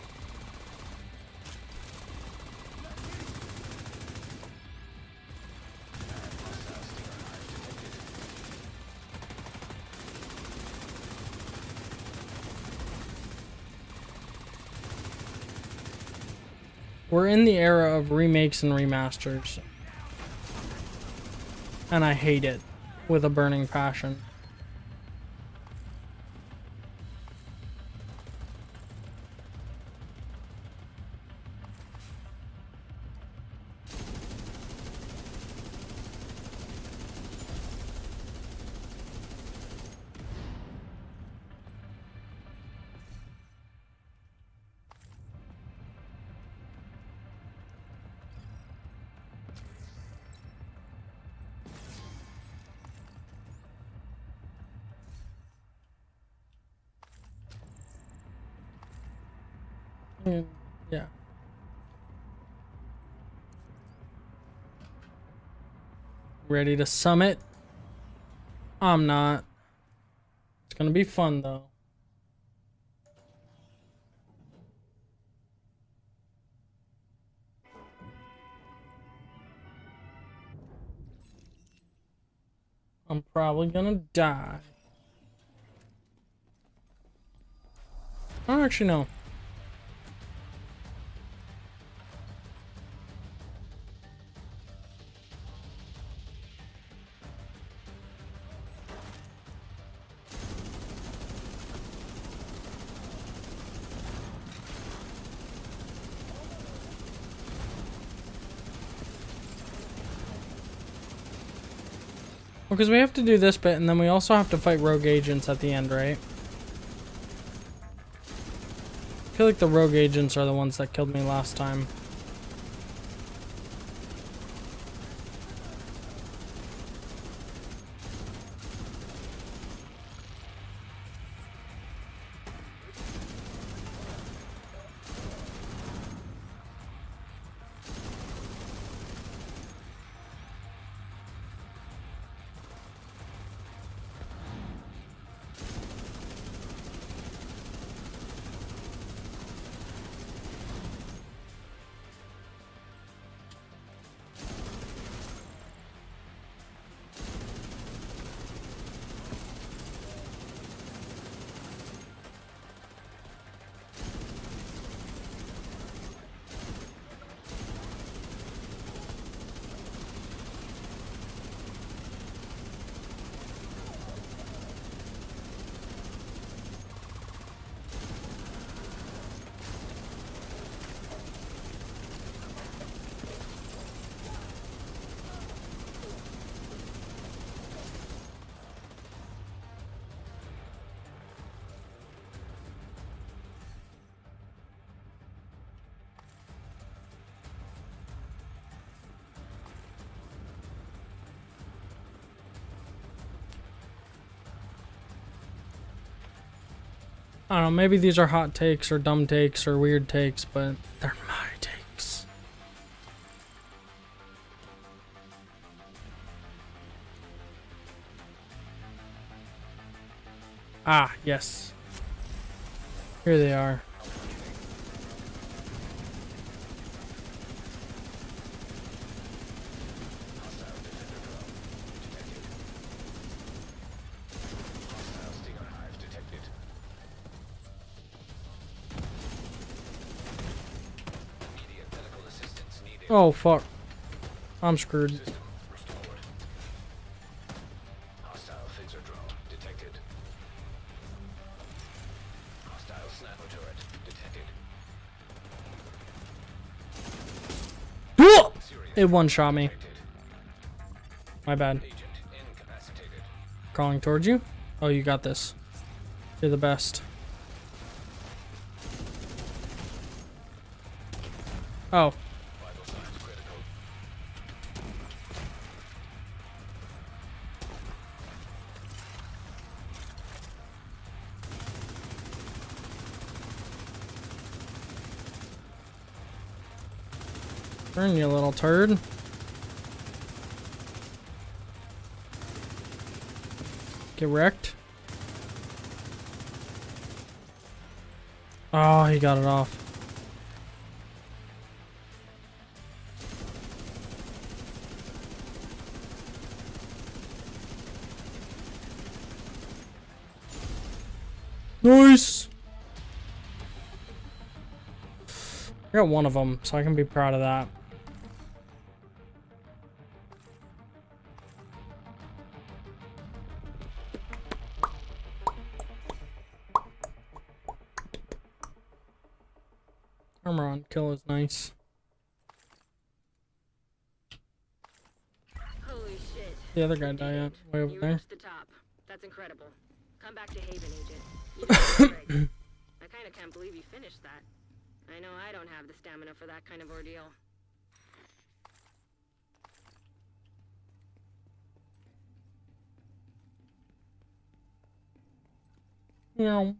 We're in the era of remakes and remasters. And I hate it with a burning passion. Yeah. Ready to summit? I'm not. It's gonna be fun though. I'm probably gonna die. Oh, actually no. Because we have to do this bit, and then we also have to fight rogue agents at the end, right? I feel like the rogue agents are the ones that killed me last time. I don't know, maybe these are hot takes or dumb takes or weird takes, but they're my takes. Ah, yes. Here they are. Hostile Stinger hive detected. Immediate medical assistance needed. Oh, fuck. I'm screwed. System restored. Hostile phaser drone detected. Hostile snapper turret detected. It one-shot me. Detected. My bad. Agent incapacitated. Crawling towards you. Oh, you got this. You're the best. Oh. Vital signs critical. Turn, you little turd. Get wrecked. Oh, he got it off. Nice. I got one of them, so I can be proud of that. Armor on kill is nice. Holy shit. The other guy died way over You there. reached the top. That's incredible. Come back to Haven, Agent. You did great. I kind of can't believe you finished that. I know I don't have the stamina for that kind of ordeal. Yeah.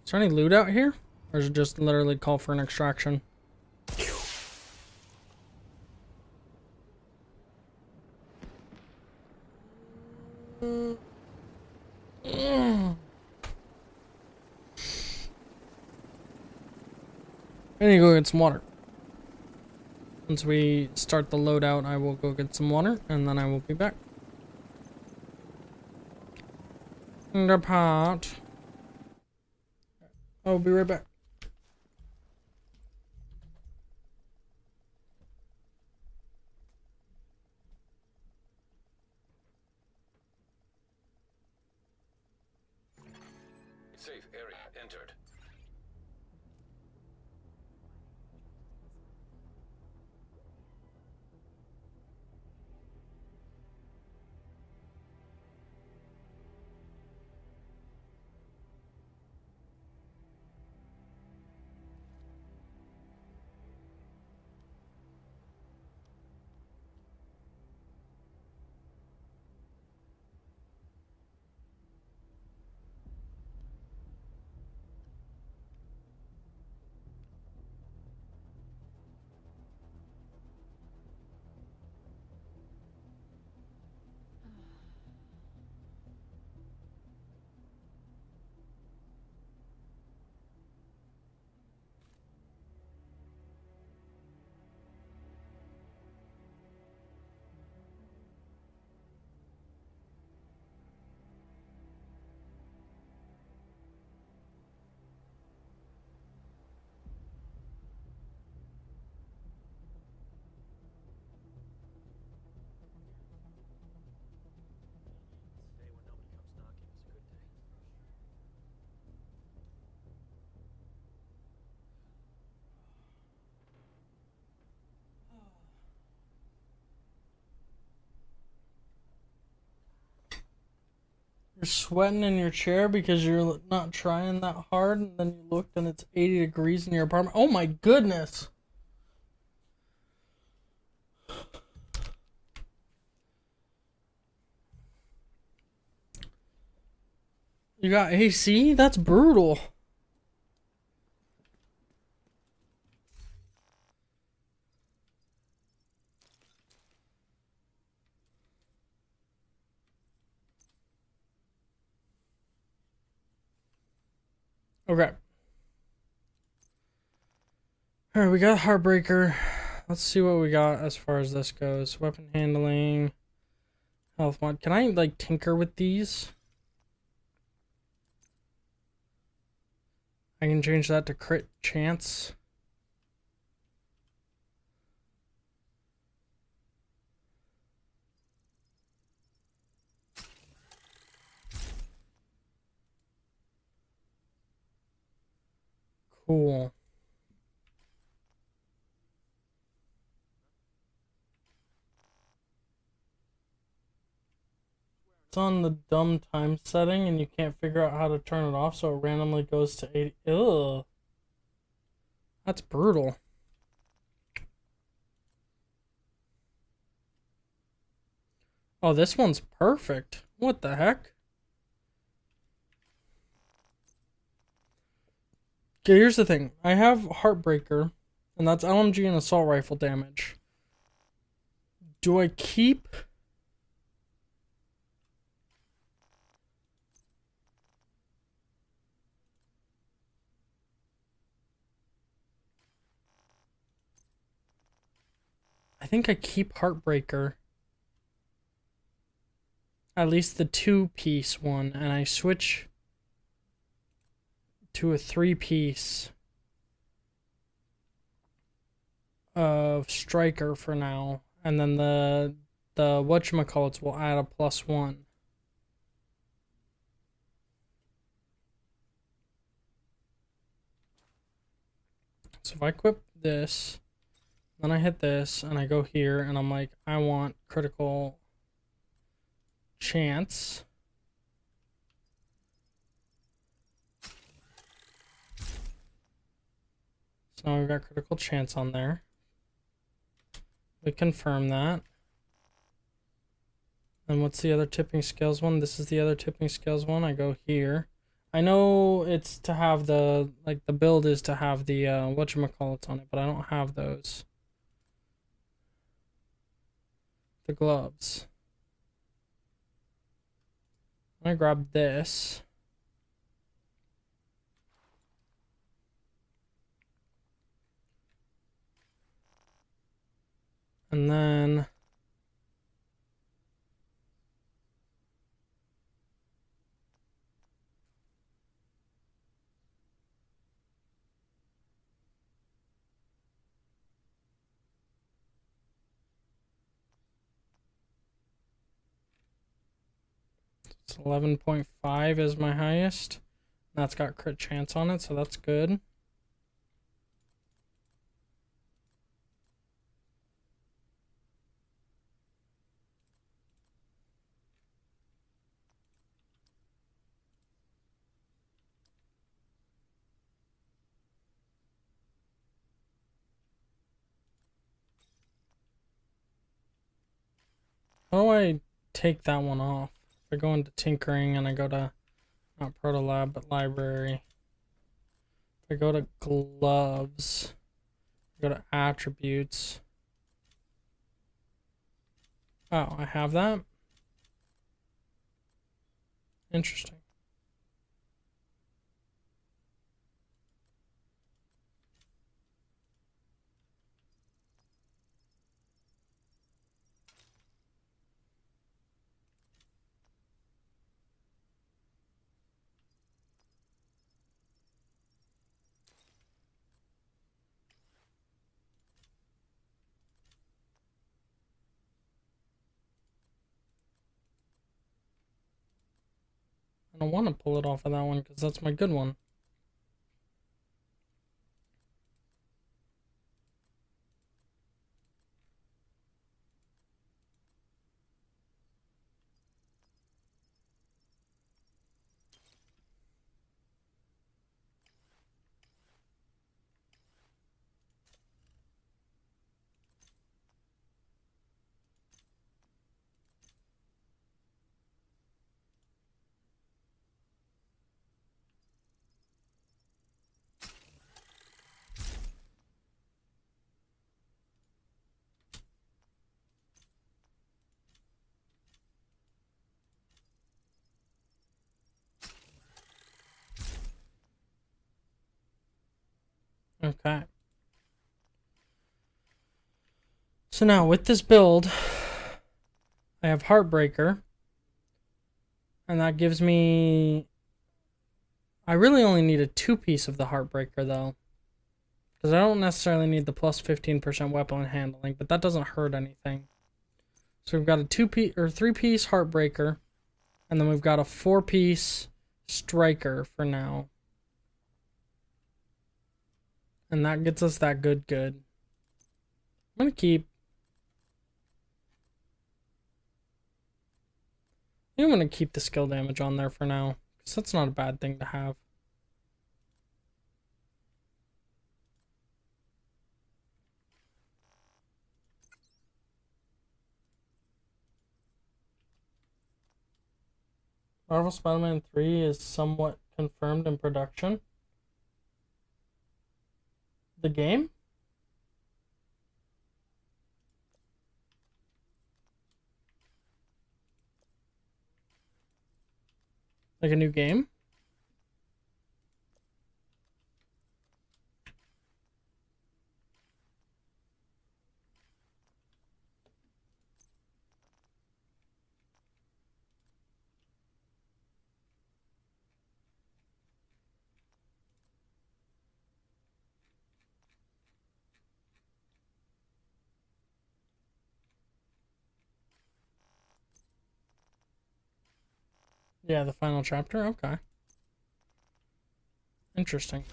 Is there any loot out here? Or is it just literally call for an extraction? I need to go get some water. Once we start the loadout, I will go get some water, and then I will be back. In the pot. I'll be right back. Safe area entered. You're sweating in your chair because you're not trying that hard, and then you looked and it's 80 degrees in your apartment. Oh my goodness! You got AC? That's brutal. Okay. Alright, we got Heartbreaker. Let's see what we got as far as this goes. Weapon handling. Health mod. Can I, like, tinker with these? I can change that to crit chance. Cool. It's on the dumb time setting and you can't figure out how to turn it off, so it randomly goes to 80. Ugh. That's brutal. Oh, this one's perfect. What the heck? Okay, here's the thing. I have Heartbreaker, and that's LMG and assault rifle damage. Do I keep... I think I keep Heartbreaker. At least the 2-piece one, and I switch to a 3-piece of Striker for now. And then the whatchamacallits will add a +1. So if I equip this, then I hit this, and I go here, and I'm like, I want critical chance. So now we've got critical chance on there. We confirm that. And what's the other tipping scales one? This is the other tipping scales one. I go here. I know it's to have the, like, the build is to have the whatchamacallits on it, but I don't have those. The gloves. I grab this. And then it's 11.5 is my highest. That's got crit chance on it, so that's good. How do I take that one off? If I go into tinkering and I go to, not proto lab, but library. If I go to gloves, go to attributes. Oh, I have that? Interesting. I don't want to pull it off of that one because that's my good one. Okay. So now with this build, I have Heartbreaker. And that gives me... I really only need a 2-piece of the Heartbreaker though. Because I don't necessarily need the plus 15% weapon handling, but that doesn't hurt anything. So we've got a 2-piece or 3-piece Heartbreaker. And then we've got a 4-piece Striker for now. And that gets us that good. I'm gonna keep... I I'm gonna keep the skill damage on there for now, because that's not a bad thing to have. Marvel Spider-Man 3 is somewhat confirmed in production. The game? Like a new game? Yeah, the final chapter? Okay. Interesting.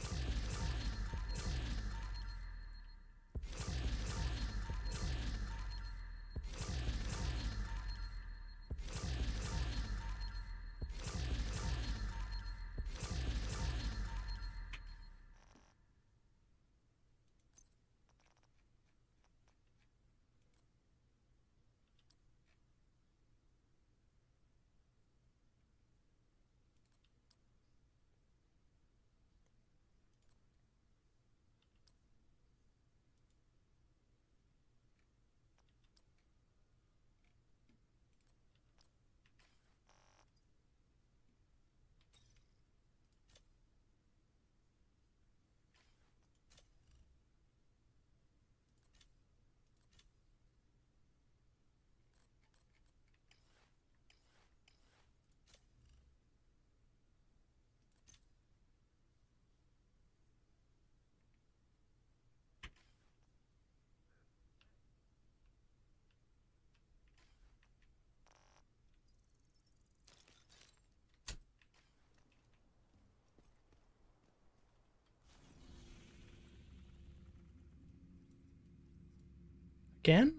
Again?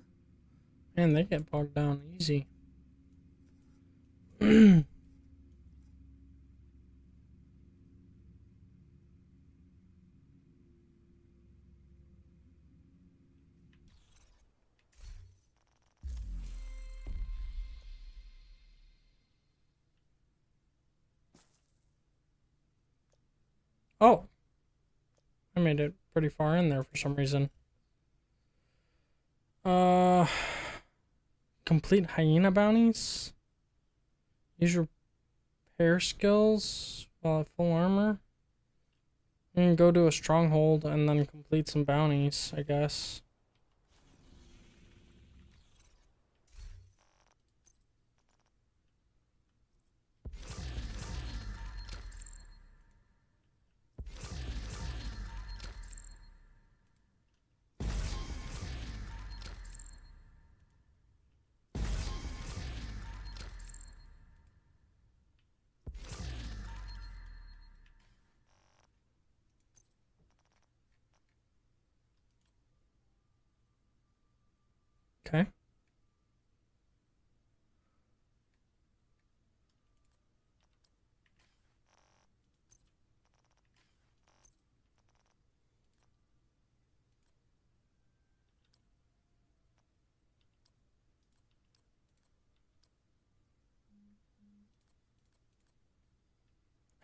Man, they get bogged down easy. Oh, I made it pretty far in there for some reason. Complete hyena bounties. Use your repair skills while at full armor. You can go to a stronghold and then complete some bounties, I guess. Okay.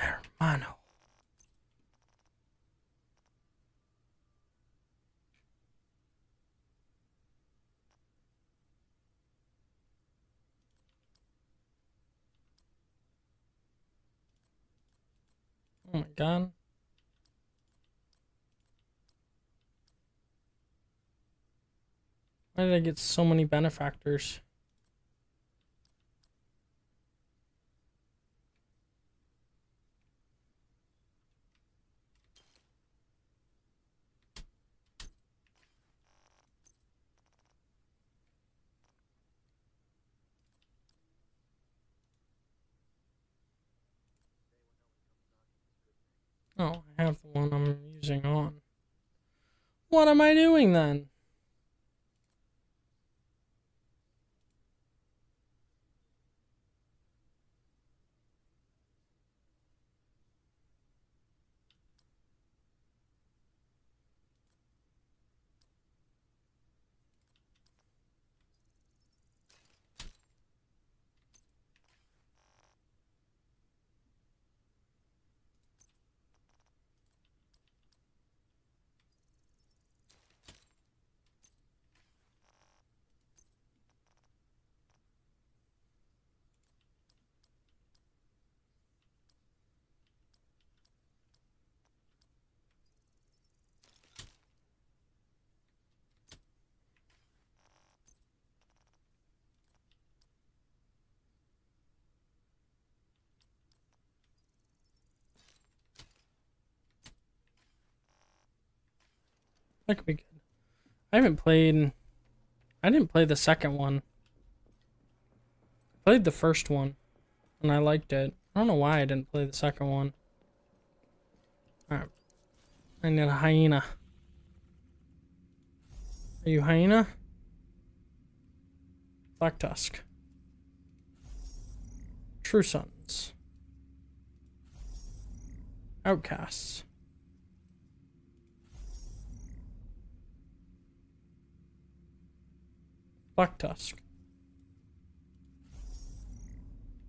Hermano. Oh my god. Why did I get so many benefactors? Oh, I have the one I'm using on. What am I doing then? That could be good. I haven't played. I didn't play the second one. I played the first one, and I liked it. I don't know why I didn't play the second one. Alright. I need a hyena. Are you hyena? Black Tusk. True Sons. Outcasts. Black Tusk.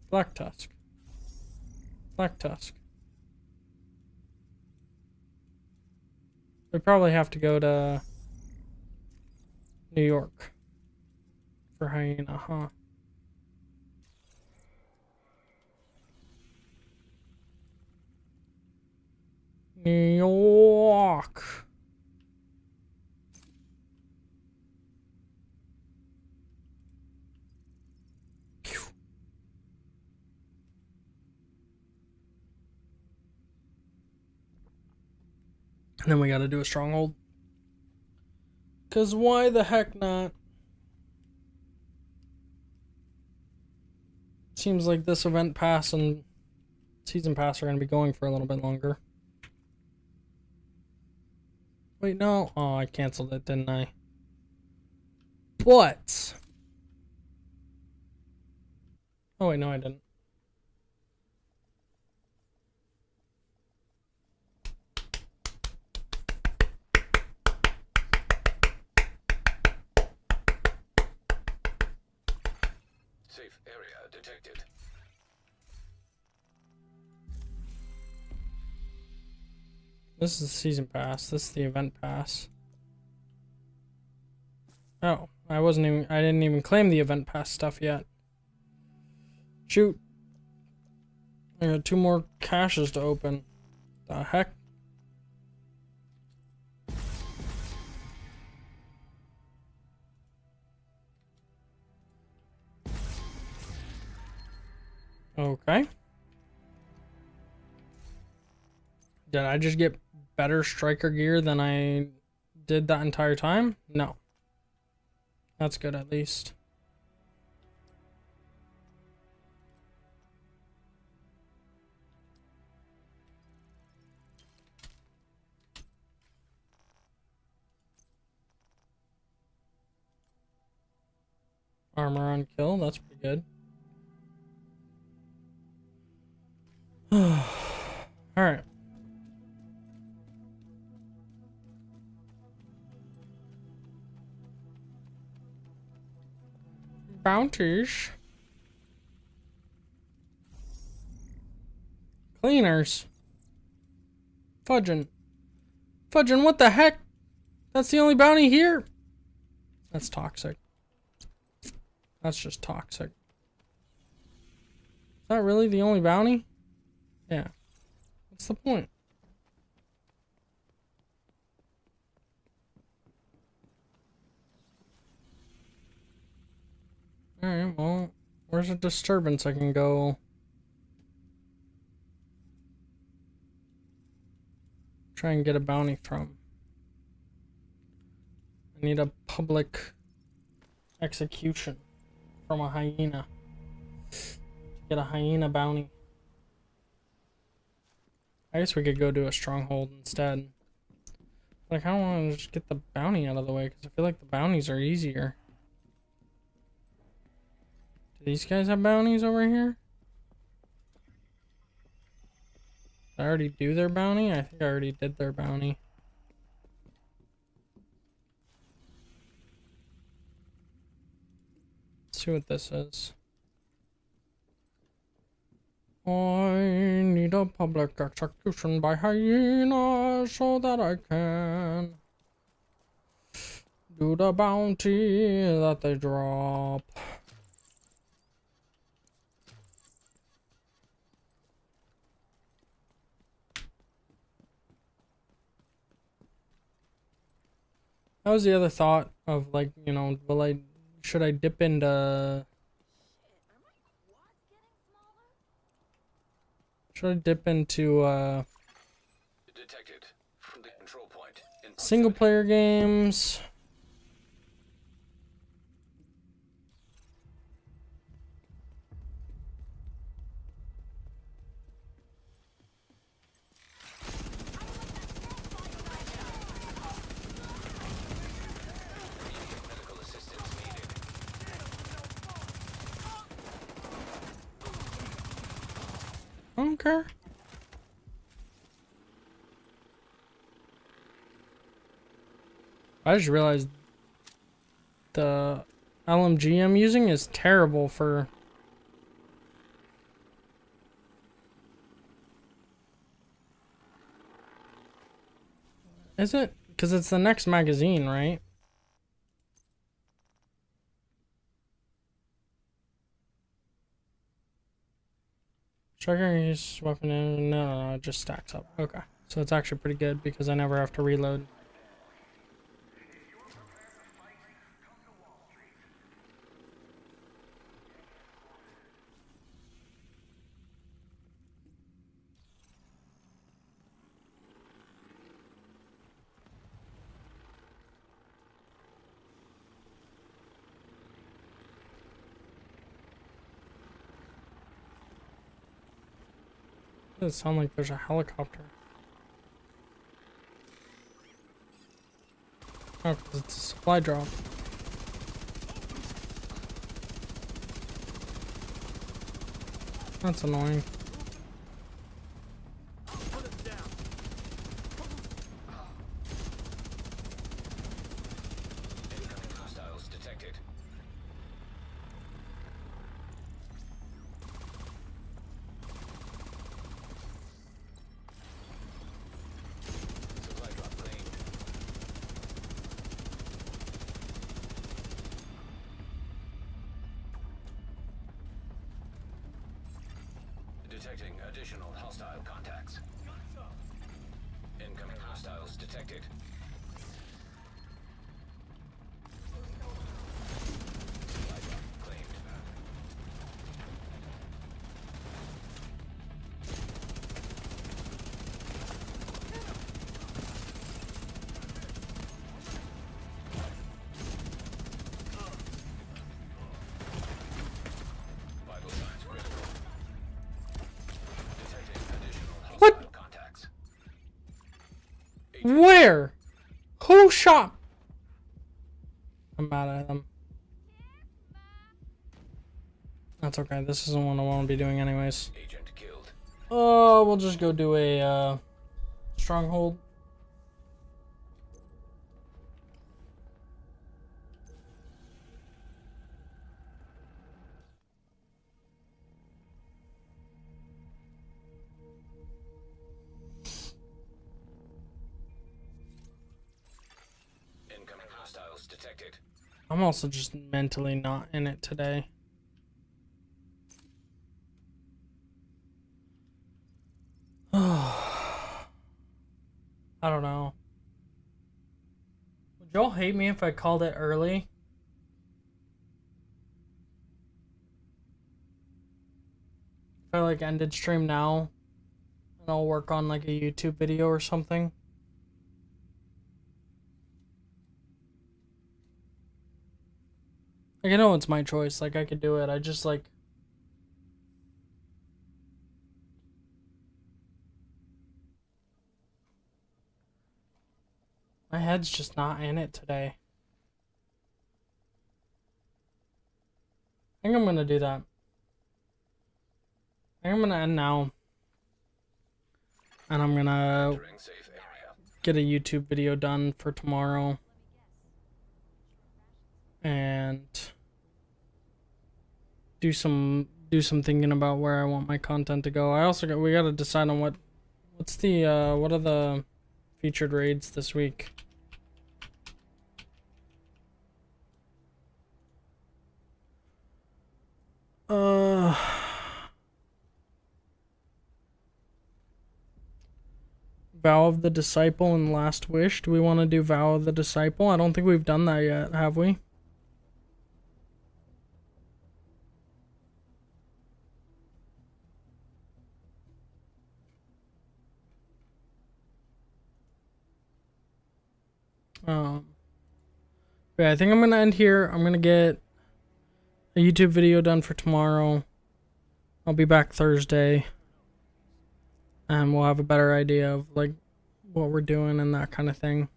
Black Tusk. Black Tusk. We probably have to go to New York for hyena, huh? New York. And then we gotta do a stronghold. Cause why the heck not? Seems like this event pass and season pass are gonna be going for a little bit longer. Wait, no. Oh, I canceled it, didn't I? What? Oh, wait, no, I didn't. Safe area detected. This is the season pass. This is the event pass. Oh, I didn't even claim the event pass stuff yet. Shoot. I got 2 more caches to open. The heck? Okay. Did I just get better striker gear than I did that entire time? No. That's good at least. Armor on kill, that's pretty good. Alright. Bounties. Cleaners. Fudging. Fudging, what the heck? That's the only bounty here? That's toxic. That's just toxic. Is that really the only bounty? Yeah. What's the point? Alright, well, where's a disturbance I can go? Try and get a bounty from. I need a public execution from a hyena. Get a hyena bounty. I guess we could go do a stronghold instead. Like, I don't want to just get the bounty out of the way because I feel like the bounties are easier. Do these guys have bounties over here? Did I already do their bounty? I think I already did their bounty. Let's see what this is. I need a public execution by hyena so that I can do the bounty that they drop. That was the other thought of, like, you know, should I dip into... Should I dip into, Detected from the control point Single player games. Medical assistance needed. I don't care. I just realized the LMG I'm using is terrible for... Is it? Because it's the next magazine, right? Striker use weapon in... No, it just stacks up. Okay. So it's actually pretty good because I never have to reload. Does it sound like there's a helicopter? Oh, 'cause it's a supply drop. That's annoying. Incoming hostiles detected. Supply drop claimed. Detecting additional hostile contacts. Incoming hostiles detected. Supply drop claimed. Vital signs critical. Detecting additional hostile contacts. Where? Who shot? I'm mad at them. That's okay. This isn't what I want to be doing anyways. Agent killed. Oh, we'll just go do a stronghold. Incoming hostiles detected. I'm also just mentally not in it today. I don't know. Would y'all hate me if I called it early? If I like ended stream now and I'll work on like a YouTube video or something? Like, I know it's my choice, like I could do it. I just like... My head's just not in it today. I think I'm gonna do that. I think I'm gonna end now. And I'm gonna Entering safe area. get a YouTube video done for tomorrow. And do some thinking about where I want my content to go. I also we gotta decide on what's the what are the featured raids this week. Vow of the Disciple and Last Wish. Do we want to do Vow of the Disciple? I don't think we've done that yet, have we? Yeah, I think I'm gonna end here. I'm gonna get a YouTube video done for tomorrow. I'll be back Thursday, and we'll have a better idea of like what we're doing and that kind of thing.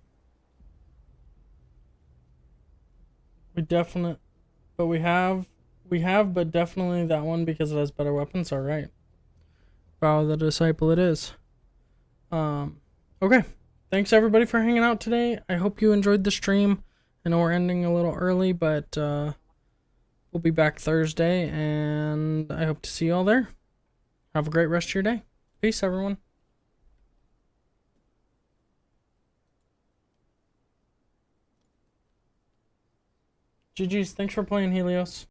We have, but definitely that one because it has better weapons. All right, Vow of the Disciple it is. Okay. Thanks everybody for hanging out today. I hope you enjoyed the stream. I know we're ending a little early, but we'll be back Thursday, and I hope to see you all there. Have a great rest of your day. Peace, everyone. GG's. Thanks for playing, Helios.